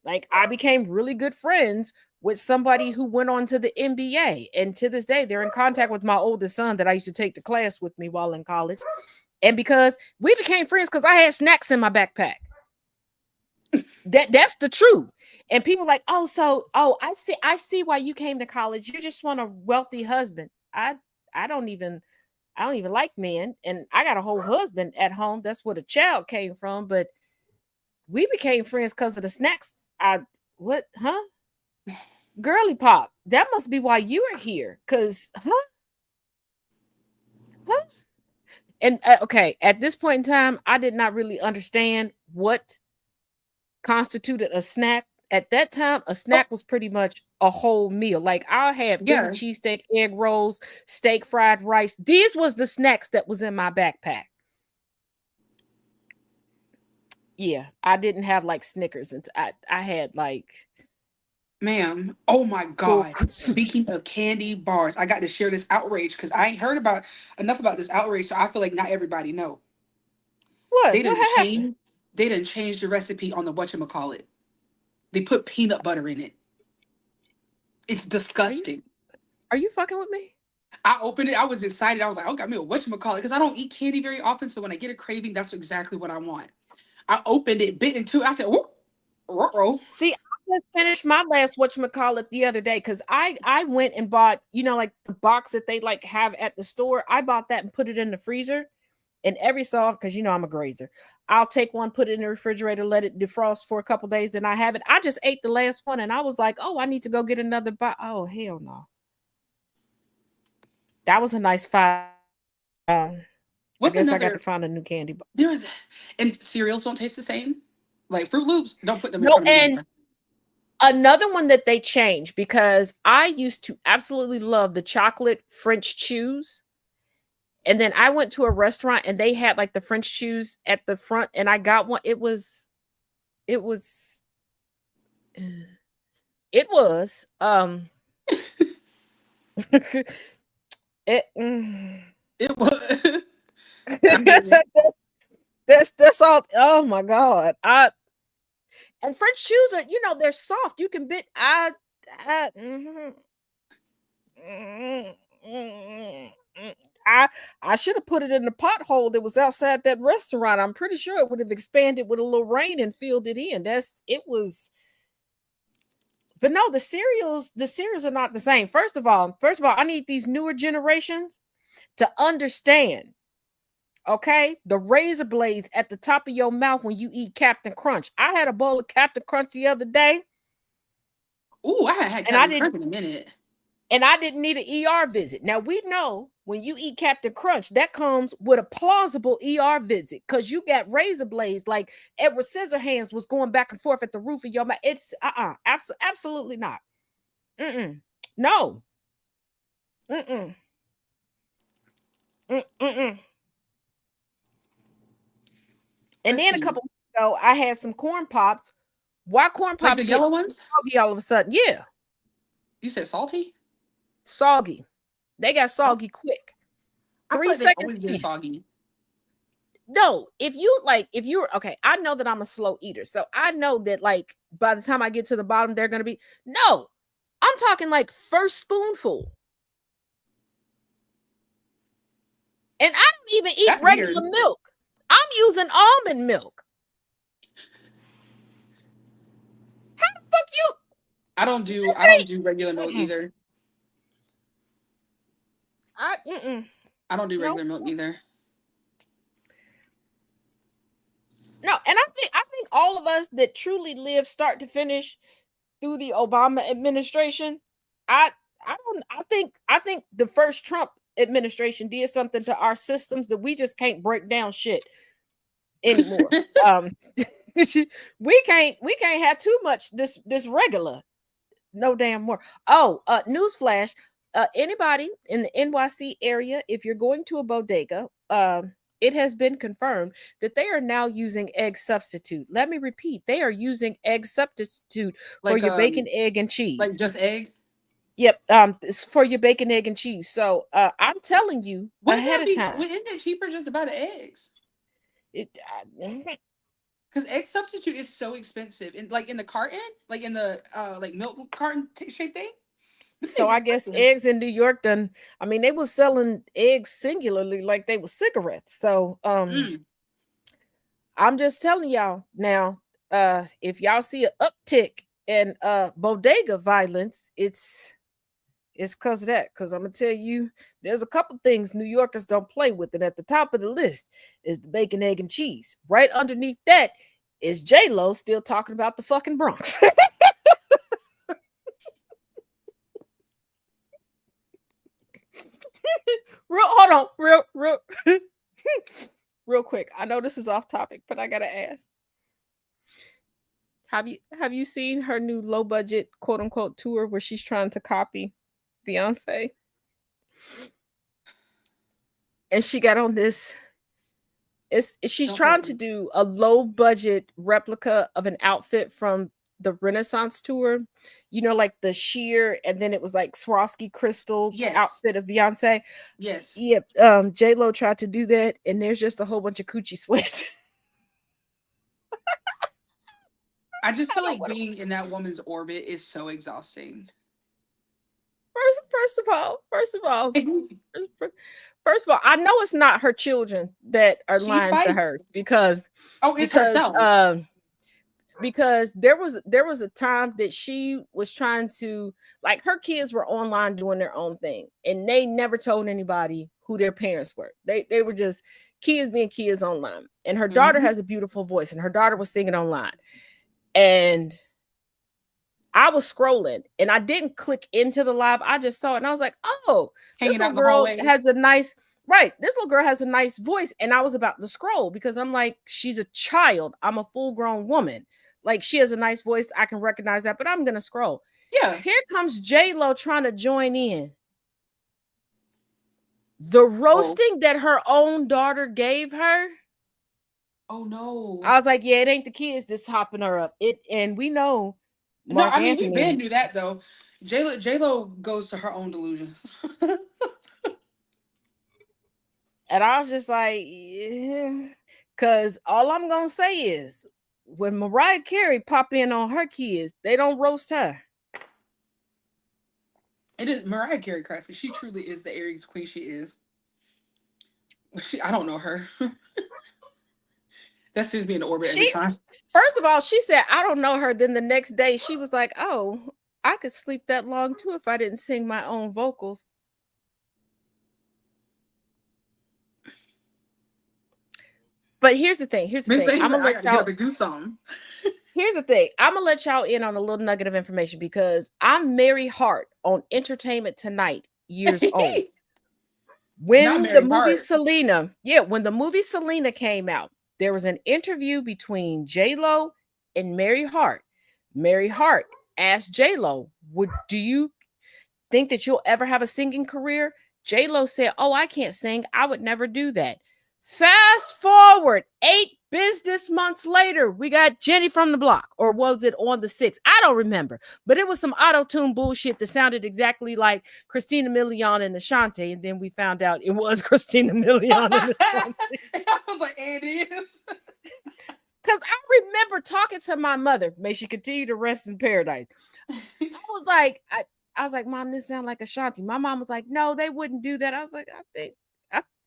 Like, I became really good friends with somebody who went on to the NBA, and to this day they're in contact with my oldest son that I used to take to class with me while in college. And because we became friends because I had snacks in my backpack. That's the truth. And people like, I see why you came to college. You just want a wealthy husband. I don't even like men, and I got a whole husband at home. That's where the child came from. But we became friends because of the snacks. Girly pop. That must be why you are here. And okay, at this point in time, I did not really understand what constituted a snack. At that time, a snack was pretty much a whole meal. Like, I had Philly cheesesteak, egg rolls, steak, fried rice. These was the snacks that was in my backpack. Yeah, I didn't have like Snickers, and I had like, ma'am. Oh my God. Speaking of candy bars, I got to share this outrage because I ain't heard enough about this outrage, so I feel like not everybody know. What? They done changed the recipe on the whatchamacallit. They put peanut butter in it. It's disgusting. Are you fucking with me? I opened it. I was excited. I was like, oh, got me a whatchamacallit, because I don't eat candy very often. So when I get a craving, that's exactly what I want. I opened it, bit into it. I said, whoa. See, I just finished my last whatchamacallit the other day because I went and bought, like the box that they like have at the store. I bought that and put it in the freezer. And every so often, because I'm a grazer, I'll take one, put it in the refrigerator, let it defrost for a couple days, then I have it. I just ate the last one and I was like, oh, I need to go get another bite. Oh, hell no. That was a nice five. I What's guess I got another? to find a new candy bar. There is, and cereals don't taste the same. Like Fruit Loops, don't put them in No, front of me and anymore. another one that they changed, because I used to absolutely love the chocolate French chews. And then I went to a restaurant and they had like the French chews at the front, and I got one. It was it was it was it It was. that's all. Oh my god. And French chews are, they're soft. You can bit. I should have put it in the pothole that was outside that restaurant. I'm pretty sure it would have expanded with a little rain and filled it in. But no, the cereals are not the same. First of all, I need these newer generations to understand, okay, the razor blades at the top of your mouth when you eat Captain Crunch. I had a bowl of Captain Crunch the other day. Ooh, I haven't had Captain Crunch in a minute. And I didn't need an ER visit. Now, we know when you eat Captain Crunch, that comes with a plausible ER visit, because you got razor blades like Edward Scissorhands was going back and forth at the roof of your mouth. It's absolutely not. No. And then a couple weeks ago, I had some corn pops. Why corn pops? Like the yellow ones? Soggy all of a sudden. Yeah. You said salty? Soggy. They got soggy quick. 3 seconds. Always get soggy. No, if you're okay, I know that I'm a slow eater. So I know that like by the time I get to the bottom, they're gonna be no. I'm talking like first spoonful. And I don't even eat That's regular weird. milk. I'm using almond milk. How the fuck you? I don't do regular milk either. I don't do regular milk either. No, and I think all of us that truly live start to finish through the Obama administration, I think the first Trump administration did something to our systems that we just can't break down shit anymore. we can't have too much this regular. No damn more. Oh, newsflash. Anybody in the NYC area, if you're going to a bodega, it has been confirmed that they are now using egg substitute. Let me repeat, they are using egg substitute for your bacon, egg, and cheese. Like just egg? Yep. It's for your bacon, egg, and cheese. So I'm telling you ahead of time. Isn't it cheaper just to buy the eggs? Because egg substitute is so expensive. And like in the carton, like in the like milk carton shape thing. So I guess eggs in New York they were selling eggs singularly like they were cigarettes. So I'm just telling y'all now, if y'all see an uptick in bodega violence, it's because of that. Because I'm gonna tell you, there's a couple things New Yorkers don't play with, and at the top of the list is the bacon, egg, and cheese. Right underneath that is J-Lo still talking about the fucking Bronx. Real quick. I know this is off topic, but I gotta ask. Have you seen her new low budget quote unquote tour where she's trying to copy Beyonce? And she got on this. She's trying to do a low budget replica of an outfit from the Renaissance tour, like the sheer, and then it was like Swarovski crystal outfit of Beyonce. Yes. Yep. J-Lo tried to do that, and there's just a whole bunch of coochie sweat. I just feel like being in that woman's orbit is so exhausting. First of all, I know it's not her children that are lying to her because it's herself. Because there was a time that she was trying to, like, her kids were online doing their own thing, and they never told anybody who their parents were. They were just Kia's being Kia's online, and her daughter has a beautiful voice, and her daughter was singing online, and I was scrolling, and I didn't click into the live. I just saw it, and I was like, "Oh, this little girl has a nice This little girl has a nice voice." And I was about to scroll because I'm like, "She's a child. I'm a full-grown woman. Like, she has a nice voice. I can recognize that." But I'm gonna scroll. Yeah. Here comes J-Lo trying to join in. The roasting that her own daughter gave her. Oh no. I was like, yeah, it ain't the kids that's hopping her up. And we know. Mark Anthony. We been do that though. J-Lo goes to her own delusions. And I was just like, yeah. Cause all I'm gonna say is when Mariah Carey pop in on her kids, they don't roast her. It is Mariah Carey cracks me. She truly is the Aries queen she is. I don't know her. That seems to be in the orbit every time. First of all, she said, I don't know her. Then the next day she was like, oh, I could sleep that long too if I didn't sing my own vocals. But here's the thing. I'm gonna let y'all do something. Here's the thing. I'm gonna let y'all in on a little nugget of information because I'm Mary Hart on Entertainment Tonight years old. When the movie Selena came out, there was an interview between J-Lo and Mary Hart. Mary Hart asked J-Lo, do you think that you'll ever have a singing career? J-Lo said, oh, I can't sing. I would never do that. Fast forward 8 business months later, we got Jenny from the Block, or was it On the 6th? I don't remember, but it was some auto-tune bullshit that sounded exactly like Christina Milian and Ashanti, and then we found out it was Christina Milian and Ashanti. I was like, it is. Because I remember talking to my mother, may she continue to rest in paradise. I was like, Mom, this sounds like Ashanti. My mom was like, no, they wouldn't do that. I was like,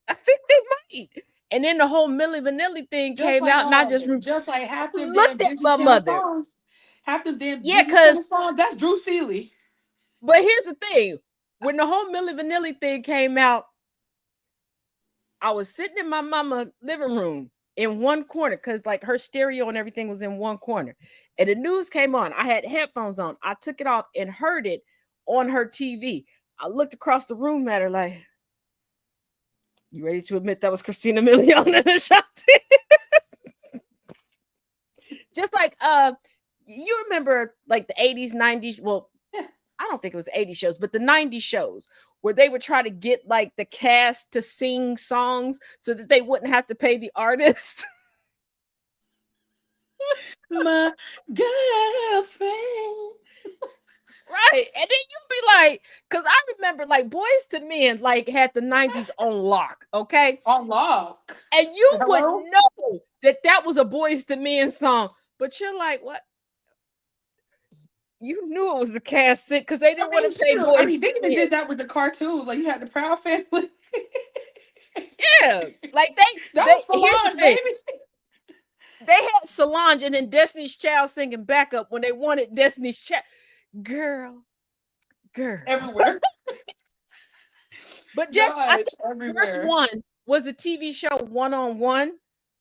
I think they might. And then the whole Milli Vanilli thing came out, and I just like half them looked at my mother. Songs. Half them damn because songs. That's Drew Seeley. But here's the thing: when the whole Milli Vanilli thing came out, I was sitting in my mama's living room in one corner because like her stereo and everything was in one corner, and the news came on. I had headphones on. I took it off and heard it on her TV. I looked across the room at her like, you ready to admit that was Christina Milian and Ashanti? Just like you remember like the 80s, 90s. Well, yeah, I don't think it was 80s shows, but the 90s shows where they would try to get like the cast to sing songs so that they wouldn't have to pay the artist. My girlfriend. Right. And then you'd be like, because I remember like Boys to Men like had the 90s on lock, okay? On lock. And you would know that was a Boys to Men song, but you're like, what? You knew it was the cast because they didn't want to pay Boys. I mean, they even did that with the cartoons. Like you had the Proud Family. Yeah. Like here's the thing. They had Solange and then Destiny's Child singing backup when they wanted Destiny's Child. Girl. Everywhere. But just I think the first one was a TV show One-on-One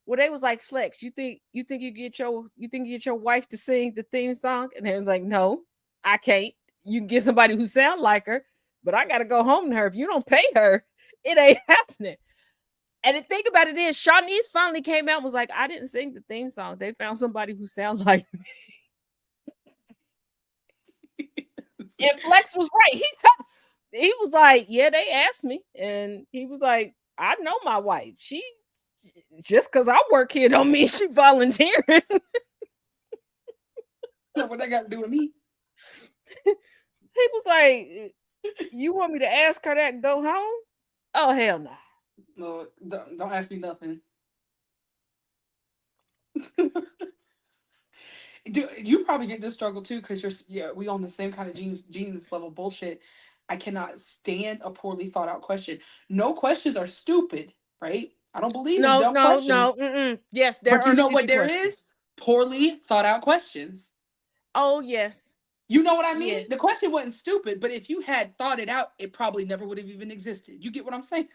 where they was like, Flex, you think you get your wife to sing the theme song? And they was like, no, I can't. You can get somebody who sound like her, but I gotta go home to her. If you don't pay her, it ain't happening. And the thing about it is, Shawnee's finally came out and was like, I didn't sing the theme song. They found somebody who sounds like me. And Flex was right. He was like, yeah, they asked me. And he was like, I know my wife. She just because I work here don't mean she volunteering. What they got to do with me? He was like, you want me to ask her that and go home? Oh, hell no. No, don't ask me nothing. You probably get this struggle too because we on the same kind of genes level bullshit. I cannot stand a poorly thought out question. No questions are stupid, right? I don't believe in dumb questions. No. Yes, there but are. You know what there questions. is? Poorly thought out questions. Oh yes. You know what I mean? Yes. The question wasn't stupid, but if you had thought it out, it probably never would have even existed. You get what I'm saying?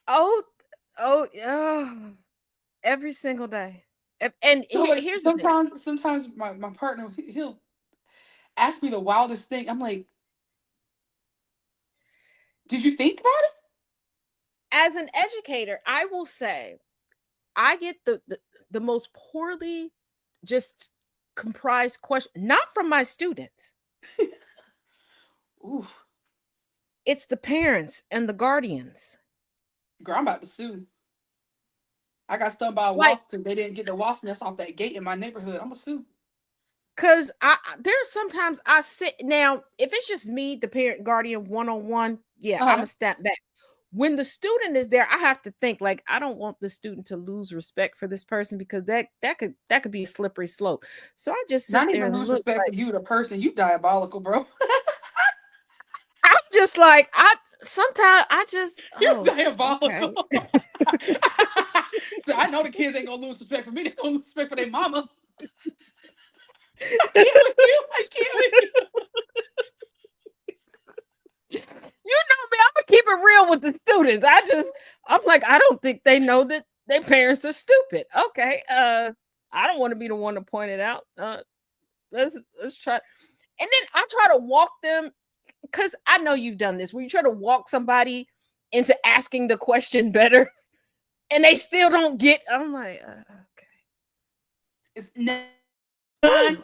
Oh, Oh, every single day. And So like here's the thing. sometimes my partner he'll ask me the wildest thing. I'm like, did you think about it? As an educator, I will say I get the most poorly just comprised question, not from my students. Ooh, It's the parents and the guardians. girl, I'm about to sue. I got stung by a Like, wasp because they didn't get the wasp nest off that gate in my neighborhood. I'm gonna sue. cause there's sometimes I sit now, if it's just me, the parent guardian one-on-one, yeah, I'm Uh-huh. gonna step back. When the student is there, I have to think like I don't want the student to lose respect for this person because that could be a slippery slope. So I just sit Not there even and lose look respect like, for you, the person. You diabolical, bro. I'm just like sometimes I just You're oh, diabolical. okay. So I know the kids ain't gonna lose respect for me. They're gonna lose respect for their mama. I can't with you. I can't with you. You know me, I'm gonna keep it real with the students. I'm like, I don't think they know that their parents are stupid. Okay. I don't want to be the one to point it out. Let's try. And then I try to walk them because I know you've done this where you try to walk somebody into asking the question better and they still don't get. I'm like, okay. It's never.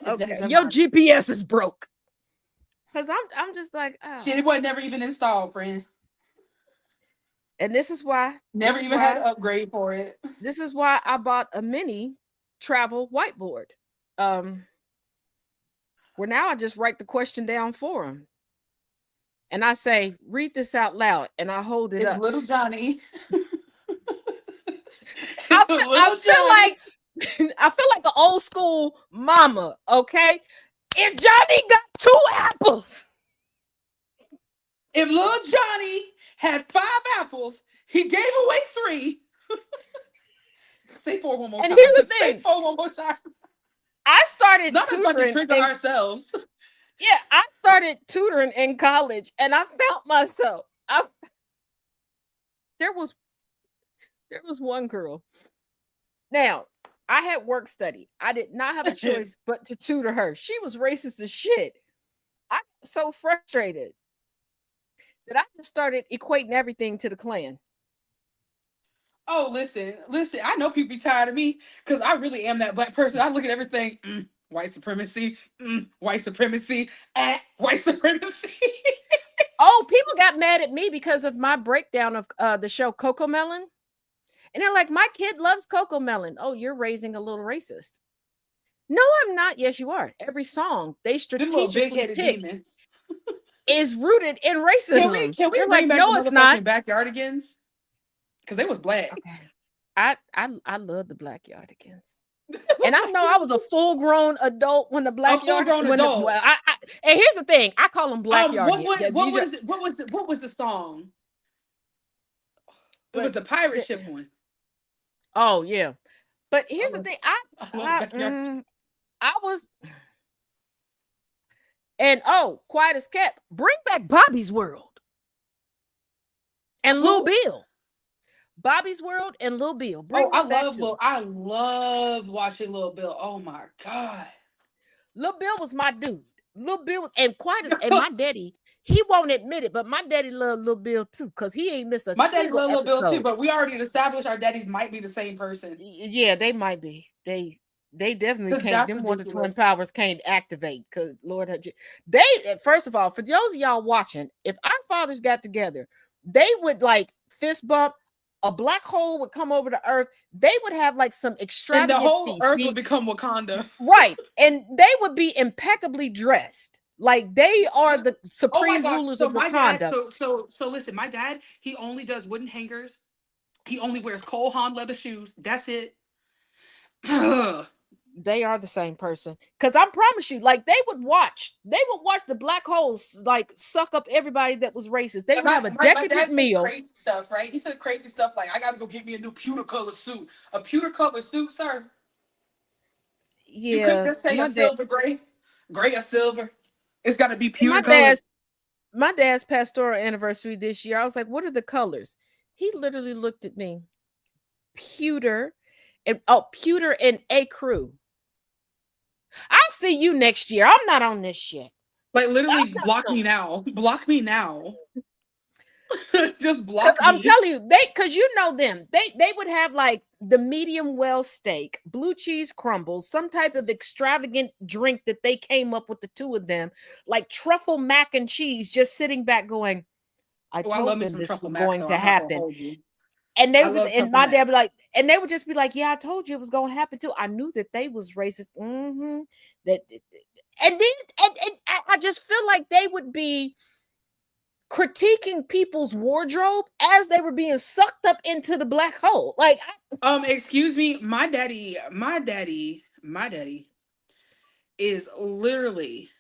Okay. Your GPS is broke. Because I'm just like, Shit, it wasn't never even installed, friend. And this is why Never even had to upgrade for it. This is why I bought a mini travel whiteboard. Where now I just write the question down for them. And I say, read this out loud. And I hold it It's up. little Johnny. I feel like an old school mama, okay? If Johnny got 2 apples. If little Johnny had 5 apples, he gave away 3. Say 4 one more time. And here's the Say thing. 4 one more time. I started Not as much to trigger ourselves. Yeah, I started tutoring in college and I found myself. There was one girl. Now, I had work study. I did not have a choice but to tutor her. She was racist as shit. I got so frustrated that I just started equating everything to the Klan. Oh, listen. I know people be tired of me because I really am that black person. I look at everything, white supremacy, white supremacy, white supremacy. Oh, people got mad at me because of my breakdown of the show Coco Melon. And they're like, my kid loves Coco Melon. Oh, you're raising a little racist. No, I'm not. Yes, you are. Every song they strategically pick is rooted in racism. Can we bring like, back no, the it's not. Backyardigans? Because they was black. Okay. I love the Blackyardigans. And I know I was a full-grown adult when the Blackyardigans. And here's the thing, I call them Blackyardigans. What was the song? It was the pirate ship one. Oh yeah, but here's the thing, I was, and quiet as kept. Bring back Bobby's World and Lil Bill. Bobby's World and Lil Bill. I love watching Lil Bill. Oh my god, Lil Bill was my dude. Lil Bill was, and quiet as, and my daddy. He won't admit it, but my daddy loved Lil Bill too, because he ain't missed a My daddy loved Lil Bill episode. too, but we already established our daddies might be the same person. Yeah, they might be. They definitely can't. Them one of the twin powers can't activate because Lord, they first of all, for those of y'all watching, if our fathers got together, they would like fist bump. A black hole would come over the earth. They would have like some extravagant and the whole feast. earth would become Wakanda. Right, and they would be impeccably dressed. Like they are the supreme rulers of Wakanda. So listen, my dad, he only does wooden hangers. He only wears Cole Haan leather shoes. That's it. They are the same person. Because I promise you, like they would watch the black holes like suck up everybody that was racist. They would have a decadent meal. Crazy stuff, right? He said crazy stuff like, I gotta go get me a new pewter color suit. A pewter color suit, sir? Yeah. You couldn't just say a silver gray or silver. It's got to be pewter color. My dad's pastoral anniversary this year, I was like, what are the colors? He literally looked at me Pewter, and Pewter and A Crew. I'll see you next year. I'm not on this shit. Like literally block me now. Block me now. Just block me. I'm telling you, because you know them. They would have like the medium well steak, blue cheese crumbles, some type of extravagant drink that they came up with, the two of them, like truffle mac and cheese, just sitting back going, I told them this was going to happen. And they would, and my dad would be like, and they would just be like, yeah, I told you it was going to happen too. I knew that they was racist. That, and then, and I just feel like they would be critiquing people's wardrobe as they were being sucked up into the black hole. Like, excuse me, my daddy is literally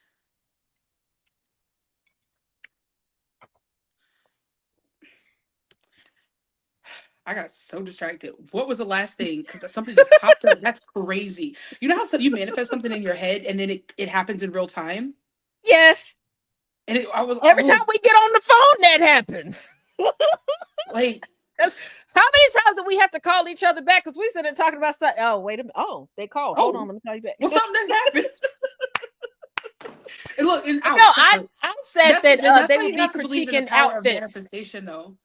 I got so distracted. What was the last thing? Because something just popped up. That's crazy. You know how you manifest something in your head and then it happens in real time? Yes. And every time we get on the phone, that happens. Like, how many times do we have to call each other back? Because we sit there talking about stuff. Oh, wait a minute. Oh, they called. Hold on, let me call you back. Well, something that happened. And look, and I said that they would be critiquing outfits. Manifestation, though.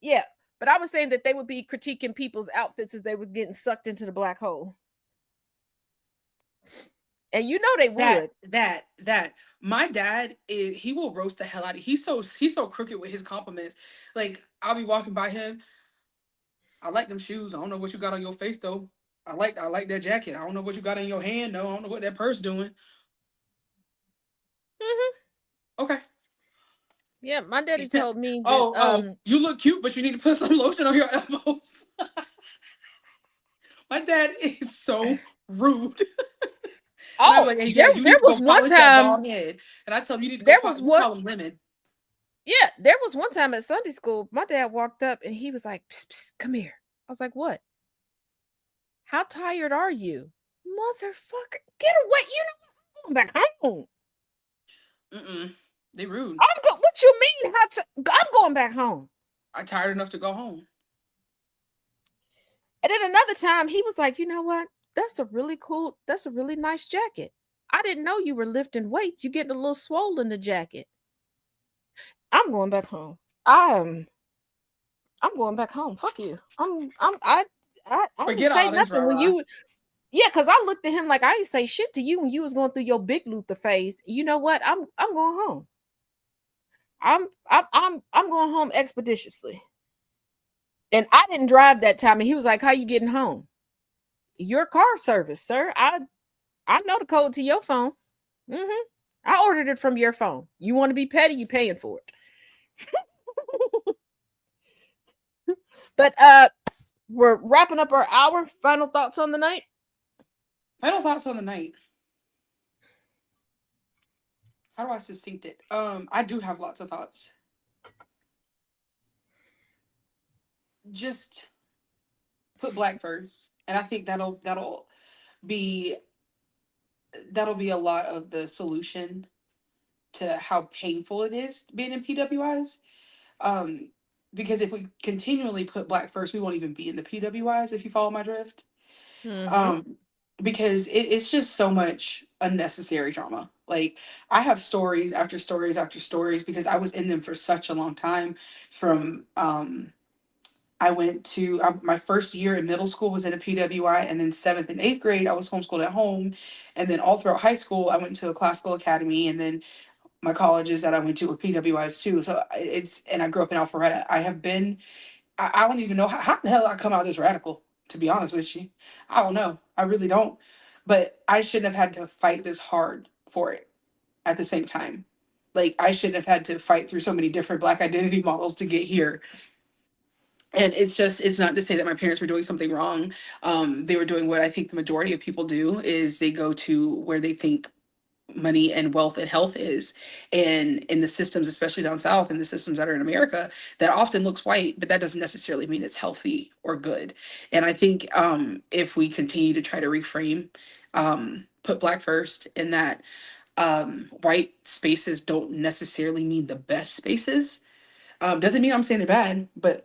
Yeah, but I was saying that they would be critiquing people's outfits as they were getting sucked into the black hole. And you know they would. That my dad he will roast the hell out of. He's so crooked with his compliments. Like, I'll be walking by him. I like them shoes. I don't know what you got on your face though. I like that jacket. I don't know what you got in your hand though. I don't know what that purse doing. Okay. Yeah, my daddy told me that, you look cute, but you need to put some lotion on your elbows. My dad is so rude. Oh, like, hey, there was one time, and I tell him you need to call him Lemon. Yeah, there was one time at Sunday school, my dad walked up and he was like, psst, psst, come here. I was like, what? How tired are you? Motherfucker, get away. You know, I'm going back home. They rude. What you mean? I'm going back home. I'm tired enough to go home. And then another time he was like, you know what? That's a really nice jacket. I didn't know you were lifting weights. You getting a little swollen in the jacket. I'm going back home. I'm going back home. Fuck you. I didn't say nothing when you. Yeah, because I looked at him like I didn't say shit to you when you was going through your big Luther phase. You know what? I'm going home. I'm going home expeditiously. And I didn't drive that time. And he was like, how you getting home? Your car service, sir. I know the code to your phone. I ordered it from your phone. You want to be petty, you paying for it. But we're wrapping up our hour. Final thoughts on the night? Final thoughts on the night. How do I succinct it? I do have lots of thoughts. Just put black first. And I think that'll be a lot of the solution to how painful it is being in PWIs. Because if we continually put black first, we won't even be in the PWIs, if you follow my drift. Because it's just so much unnecessary drama. Like, I have stories after stories after stories because I was in them for such a long time. From I went to my first year in middle school was in a PWI, and then 7th and 8th grade I was homeschooled at home, and then all throughout high school I went to a classical academy, and then my colleges that I went to were PWIs too. So and I grew up in Alpharetta. I have been, I don't even know how the hell I come out this radical, to be honest with you. I don't know. I really don't. But I shouldn't have had to fight this hard for it at the same time. Like, I shouldn't have had to fight through so many different Black identity models to get here. And it's not to say that my parents were doing something wrong. They were doing what I think the majority of people do, is they go to where they think money and wealth and health is. And in the systems, especially down south, and the systems that are in America, that often looks white, but that doesn't necessarily mean it's healthy or good. And I think if we continue to try to reframe, put Black first, and that white spaces don't necessarily mean the best spaces. Doesn't mean I'm saying they're bad, but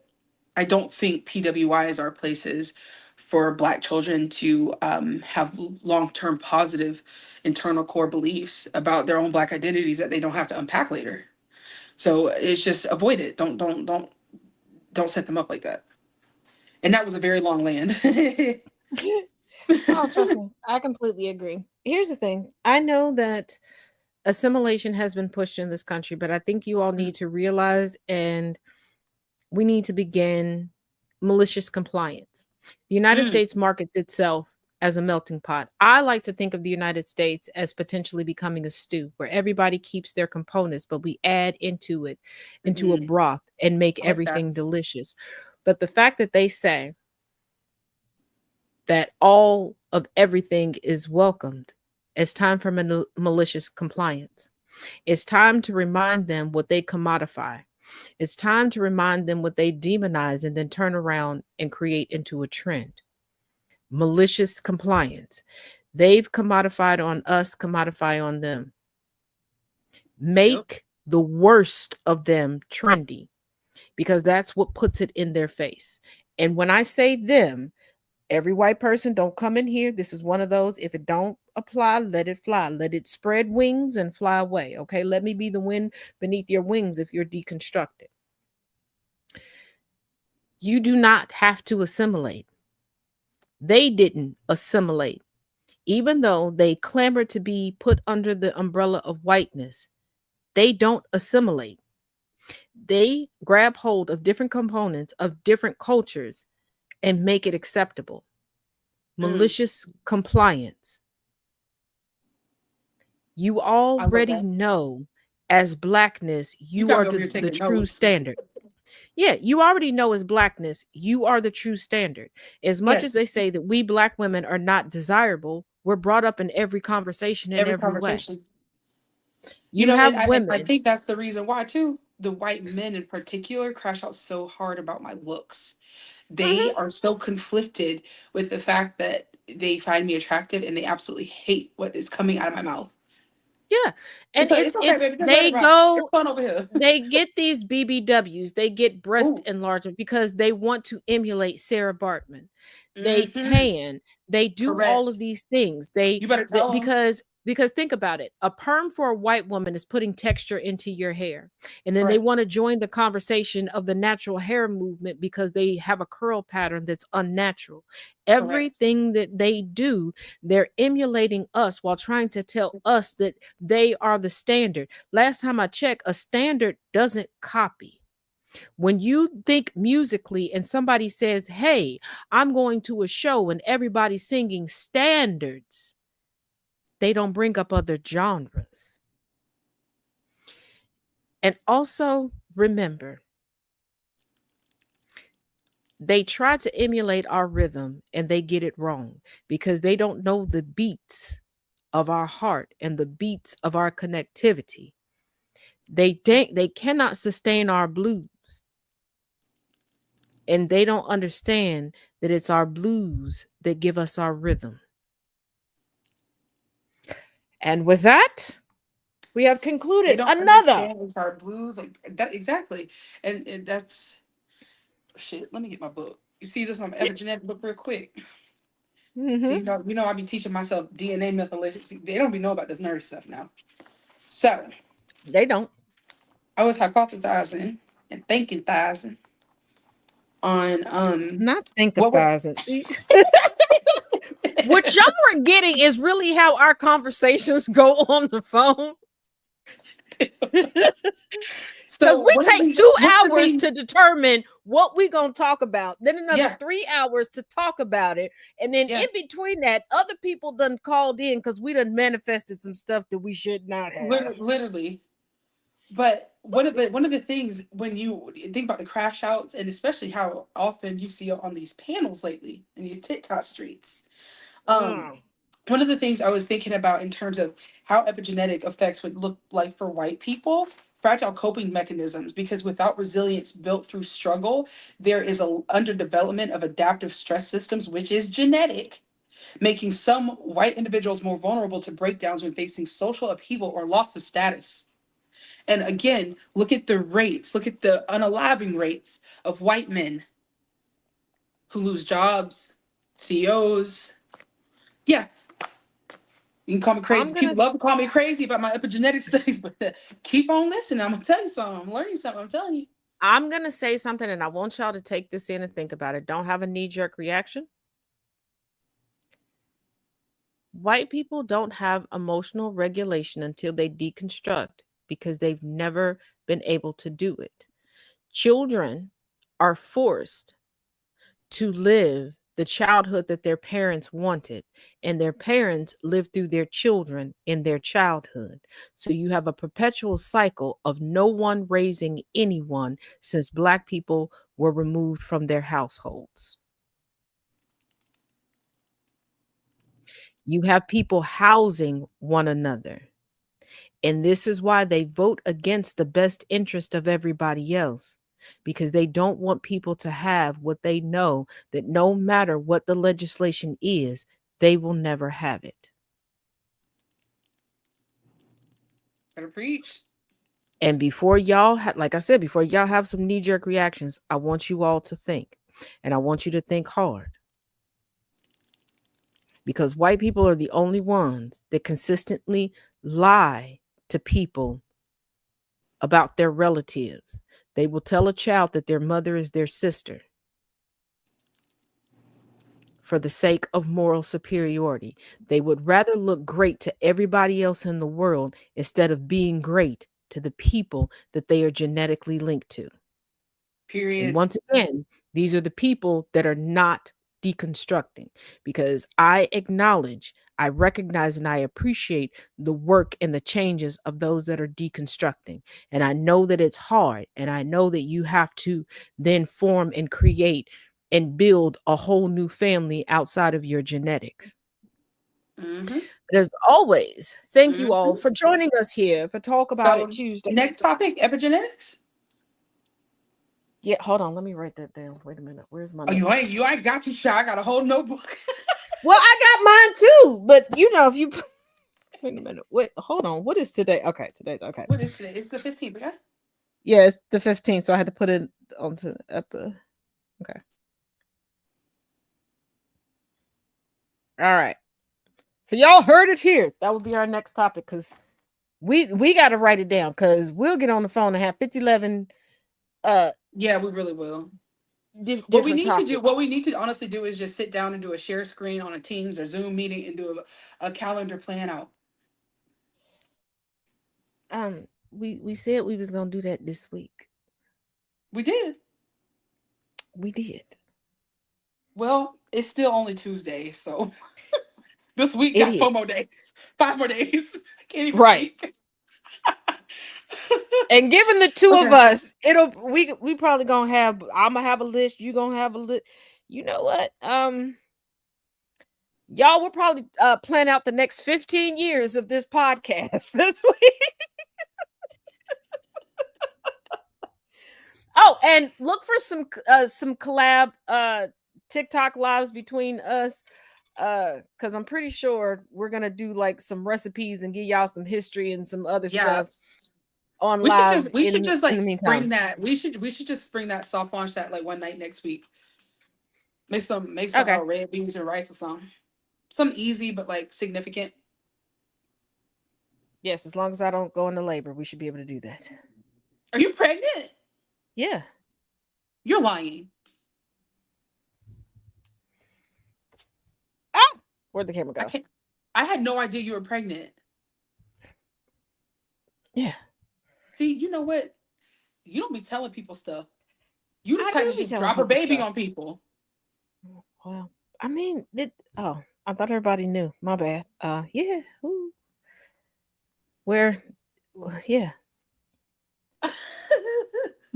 I don't think PWIs are places for Black children to have long-term positive internal core beliefs about their own Black identities that they don't have to unpack later. So it's just avoid it. Don't set them up like that. And that was a very long land. Oh, trust me, I completely agree. Here's the thing. I know that assimilation has been pushed in this country, but I think you all need to realize, and we need to begin malicious compliance. The United States markets itself as a melting pot. I like to think of the United States as potentially becoming a stew where everybody keeps their components, but we add into it, into a broth, and make everything delicious. But the fact that they say that all of everything is welcomed, it's time for malicious compliance. It's time to remind them what they commodify. It's time to remind them what they demonize and then turn around and create into a trend. Malicious compliance. They've commodified on us, commodify on them. Make the worst of them trendy, because that's what puts it in their face. And when I say them, every white person, don't come in here. This is one of those. If it don't apply, let it fly. Let it spread wings and fly away. Okay. Let me be the wind beneath your wings if you're deconstructed. You do not have to assimilate. They didn't assimilate. Even though they clamored to be put under the umbrella of whiteness, they don't assimilate. They grab hold of different components of different cultures and make it acceptable. Malicious compliance. You already know as Blackness, you are the true standard. Yeah, you already know as Blackness, you are the true standard. As much as they say that we Black women are not desirable, we're brought up in every conversation in every way. You know, have women. I think that's the reason why too. The white men in particular crash out so hard about my looks. They are so conflicted with the fact that they find me attractive and they absolutely hate what is coming out of my mouth. Yeah. And it's okay, they go, they get these BBWs, they get breast enlargement because they want to emulate Sarah Bartman. They tan, they do all of these things. Because think about it, a perm for a white woman is putting texture into your hair. And then they want to join the conversation of the natural hair movement because they have a curl pattern that's unnatural. Everything that they do, they're emulating us while trying to tell us that they are the standard. Last time I checked, a standard doesn't copy. When you think musically and somebody says, hey, I'm going to a show and everybody's singing standards, they don't bring up other genres. And also remember, they try to emulate our rhythm and they get it wrong because they don't know the beats of our heart and the beats of our connectivity. They cannot sustain our blues. And they don't understand that it's our blues that give us our rhythm. And with that, we have concluded another. It's our blues, like that exactly, and that's shit. Let me get my book. You see this on my epigenetic book real quick. So you know, I be teaching myself DNA methylation. See, they don't even know about this nerd stuff now. So they don't. I was hypothesizing and thinking-thizing on not thinking-thizing. See. What y'all are getting is really how our conversations go on the phone. So we take 2 hours to determine what we're going to talk about, then another 3 hours to talk about it. And then in between that, other people done called in because we done manifested some stuff that we should not have. Literally. But one of the things when you think about the crash outs, and especially how often you see on these panels lately in these TikTok streets, one of the things I was thinking about in terms of how epigenetic effects would look like for white people, fragile coping mechanisms, because without resilience built through struggle, there is an underdevelopment of adaptive stress systems, which is genetic, making some white individuals more vulnerable to breakdowns when facing social upheaval or loss of status. And again, look at the rates, look at the unaliving rates of white men who lose jobs, CEOs. Yeah. You can call me crazy. People love to call me crazy about my epigenetic studies, but keep on listening. I'm gonna tell you something. I'm learning something. I'm telling you. I'm gonna say something, and I want y'all to take this in and think about it. Don't have a knee-jerk reaction. White people don't have emotional regulation until they deconstruct because they've never been able to do it. Children are forced to live the childhood that their parents wanted, and their parents live through their children in their childhood. So you have a perpetual cycle of no one raising anyone since Black people were removed from their households. You have people housing one another. And this is why they vote against the best interest of everybody else, because they don't want people to have what they know that no matter what the legislation is, they will never have it. Gotta preach. And before y'all, like I said, before y'all have some knee-jerk reactions, I want you all to think, and I want you to think hard. Because white people are the only ones that consistently lie to people about their relatives. They will tell a child that their mother is their sister for the sake of moral superiority. They would rather look great to everybody else in the world instead of being great to the people that they are genetically linked to. Period. And once again, these are the people that are not deconstructing, because I acknowledge, I recognize, and I appreciate the work and the changes of those that are deconstructing. And I know that it's hard, and I know that you have to then form and create and build a whole new family outside of your genetics. Mm-hmm. But as always, thank you all for joining us here for Talk About It Tuesday. Next topic, epigenetics. Yeah, hold on. Let me write that down. Wait a minute. Where's my? Oh, you ain't got you, child. I got a whole notebook. Well, I got mine too, but you know, if you wait a minute. Wait, hold on. What is today? Okay, today's okay. What is today? It's the 15th, okay? Yeah, it's the 15th, so I had to put it onto at the okay. All right. So y'all heard it here. That would be our next topic, because we got to write it down, because we'll get on the phone and have 5011 yeah, we really will. What we need to honestly do is just sit down and do a share screen on a Teams or Zoom meeting and do a calendar plan out. We said we was gonna do that this week. We did. Well, it's still only Tuesday, so this week got 4 more days, 5 more days. I can't even think. And given the two of us, we probably gonna have, I'm gonna have a list, you gonna have a list. You know what? Y'all will probably plan out the next 15 years of this podcast this week. Oh, and look for some collab TikTok lives between us, because I'm pretty sure we're gonna do like some recipes and give y'all some history and some other stuff on live. We should just spring that. We should just spring that, soft launch that like one night next week. Make some red beans and rice or something. Some easy but like significant. Yes, as long as I don't go into labor, we should be able to do that. Are you pregnant? Yeah. You're lying. Ah! Where'd the camera go? I had no idea you were pregnant. Yeah. See, you know what? You don't be telling people stuff. You the type to just drop a baby on people. Well, I mean, I thought everybody knew. My bad. Yeah. Ooh. Yeah.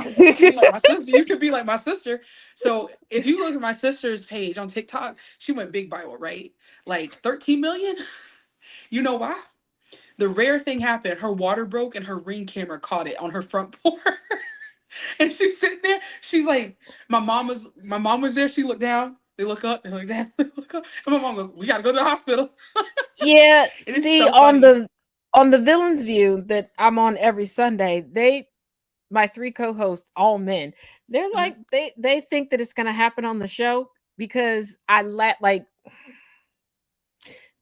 You could be like my sister. So if you look at my sister's page on TikTok, she went big viral, right? Like 13 million. You know why? The rare thing happened. Her water broke and her Ring camera caught it on her front porch. And she's sitting there. She's like, my mom was there. She looked down. They look up. They look down. They look up. And my mom goes, "We gotta go to the hospital." Yeah. See, so on the Villains View that I'm on every Sunday, my 3 co-hosts, all men, they're like, they think that it's gonna happen on the show, because I like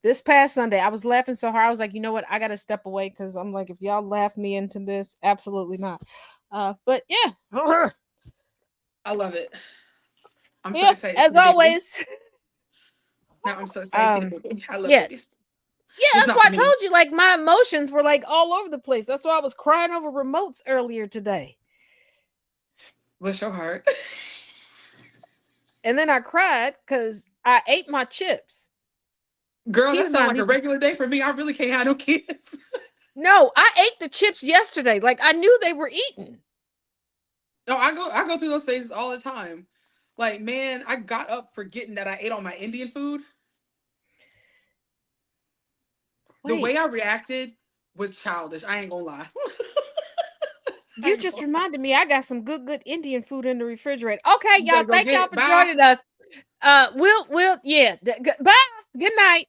this past Sunday, I was laughing so hard. I was like, you know what? I got to step away because I'm like, if y'all laugh me into this, absolutely not. But yeah. I love it. I'm so Yeah, excited. as always. No, I'm so excited. to see the baby. I love yeah. babies. Yeah, It's that's not why I for me. told you, like, my emotions were like all over the place. That's why I was crying over remotes earlier today. Bless your heart. And then I cried because I ate my chips. Girl, Keep that in sounds mind, like a regular day for me. I really can't have no kids. No, I ate the chips yesterday. Like, I knew they were eaten. No, I go through those phases all the time. Like, man, I got up forgetting that I ate all my Indian food. The way I reacted was childish. I ain't gonna lie. You just reminded me I got some good Indian food in the refrigerator. Okay, You y'all, better go thank get y'all it. for Bye. joining us. We'll yeah. Bye. Good night.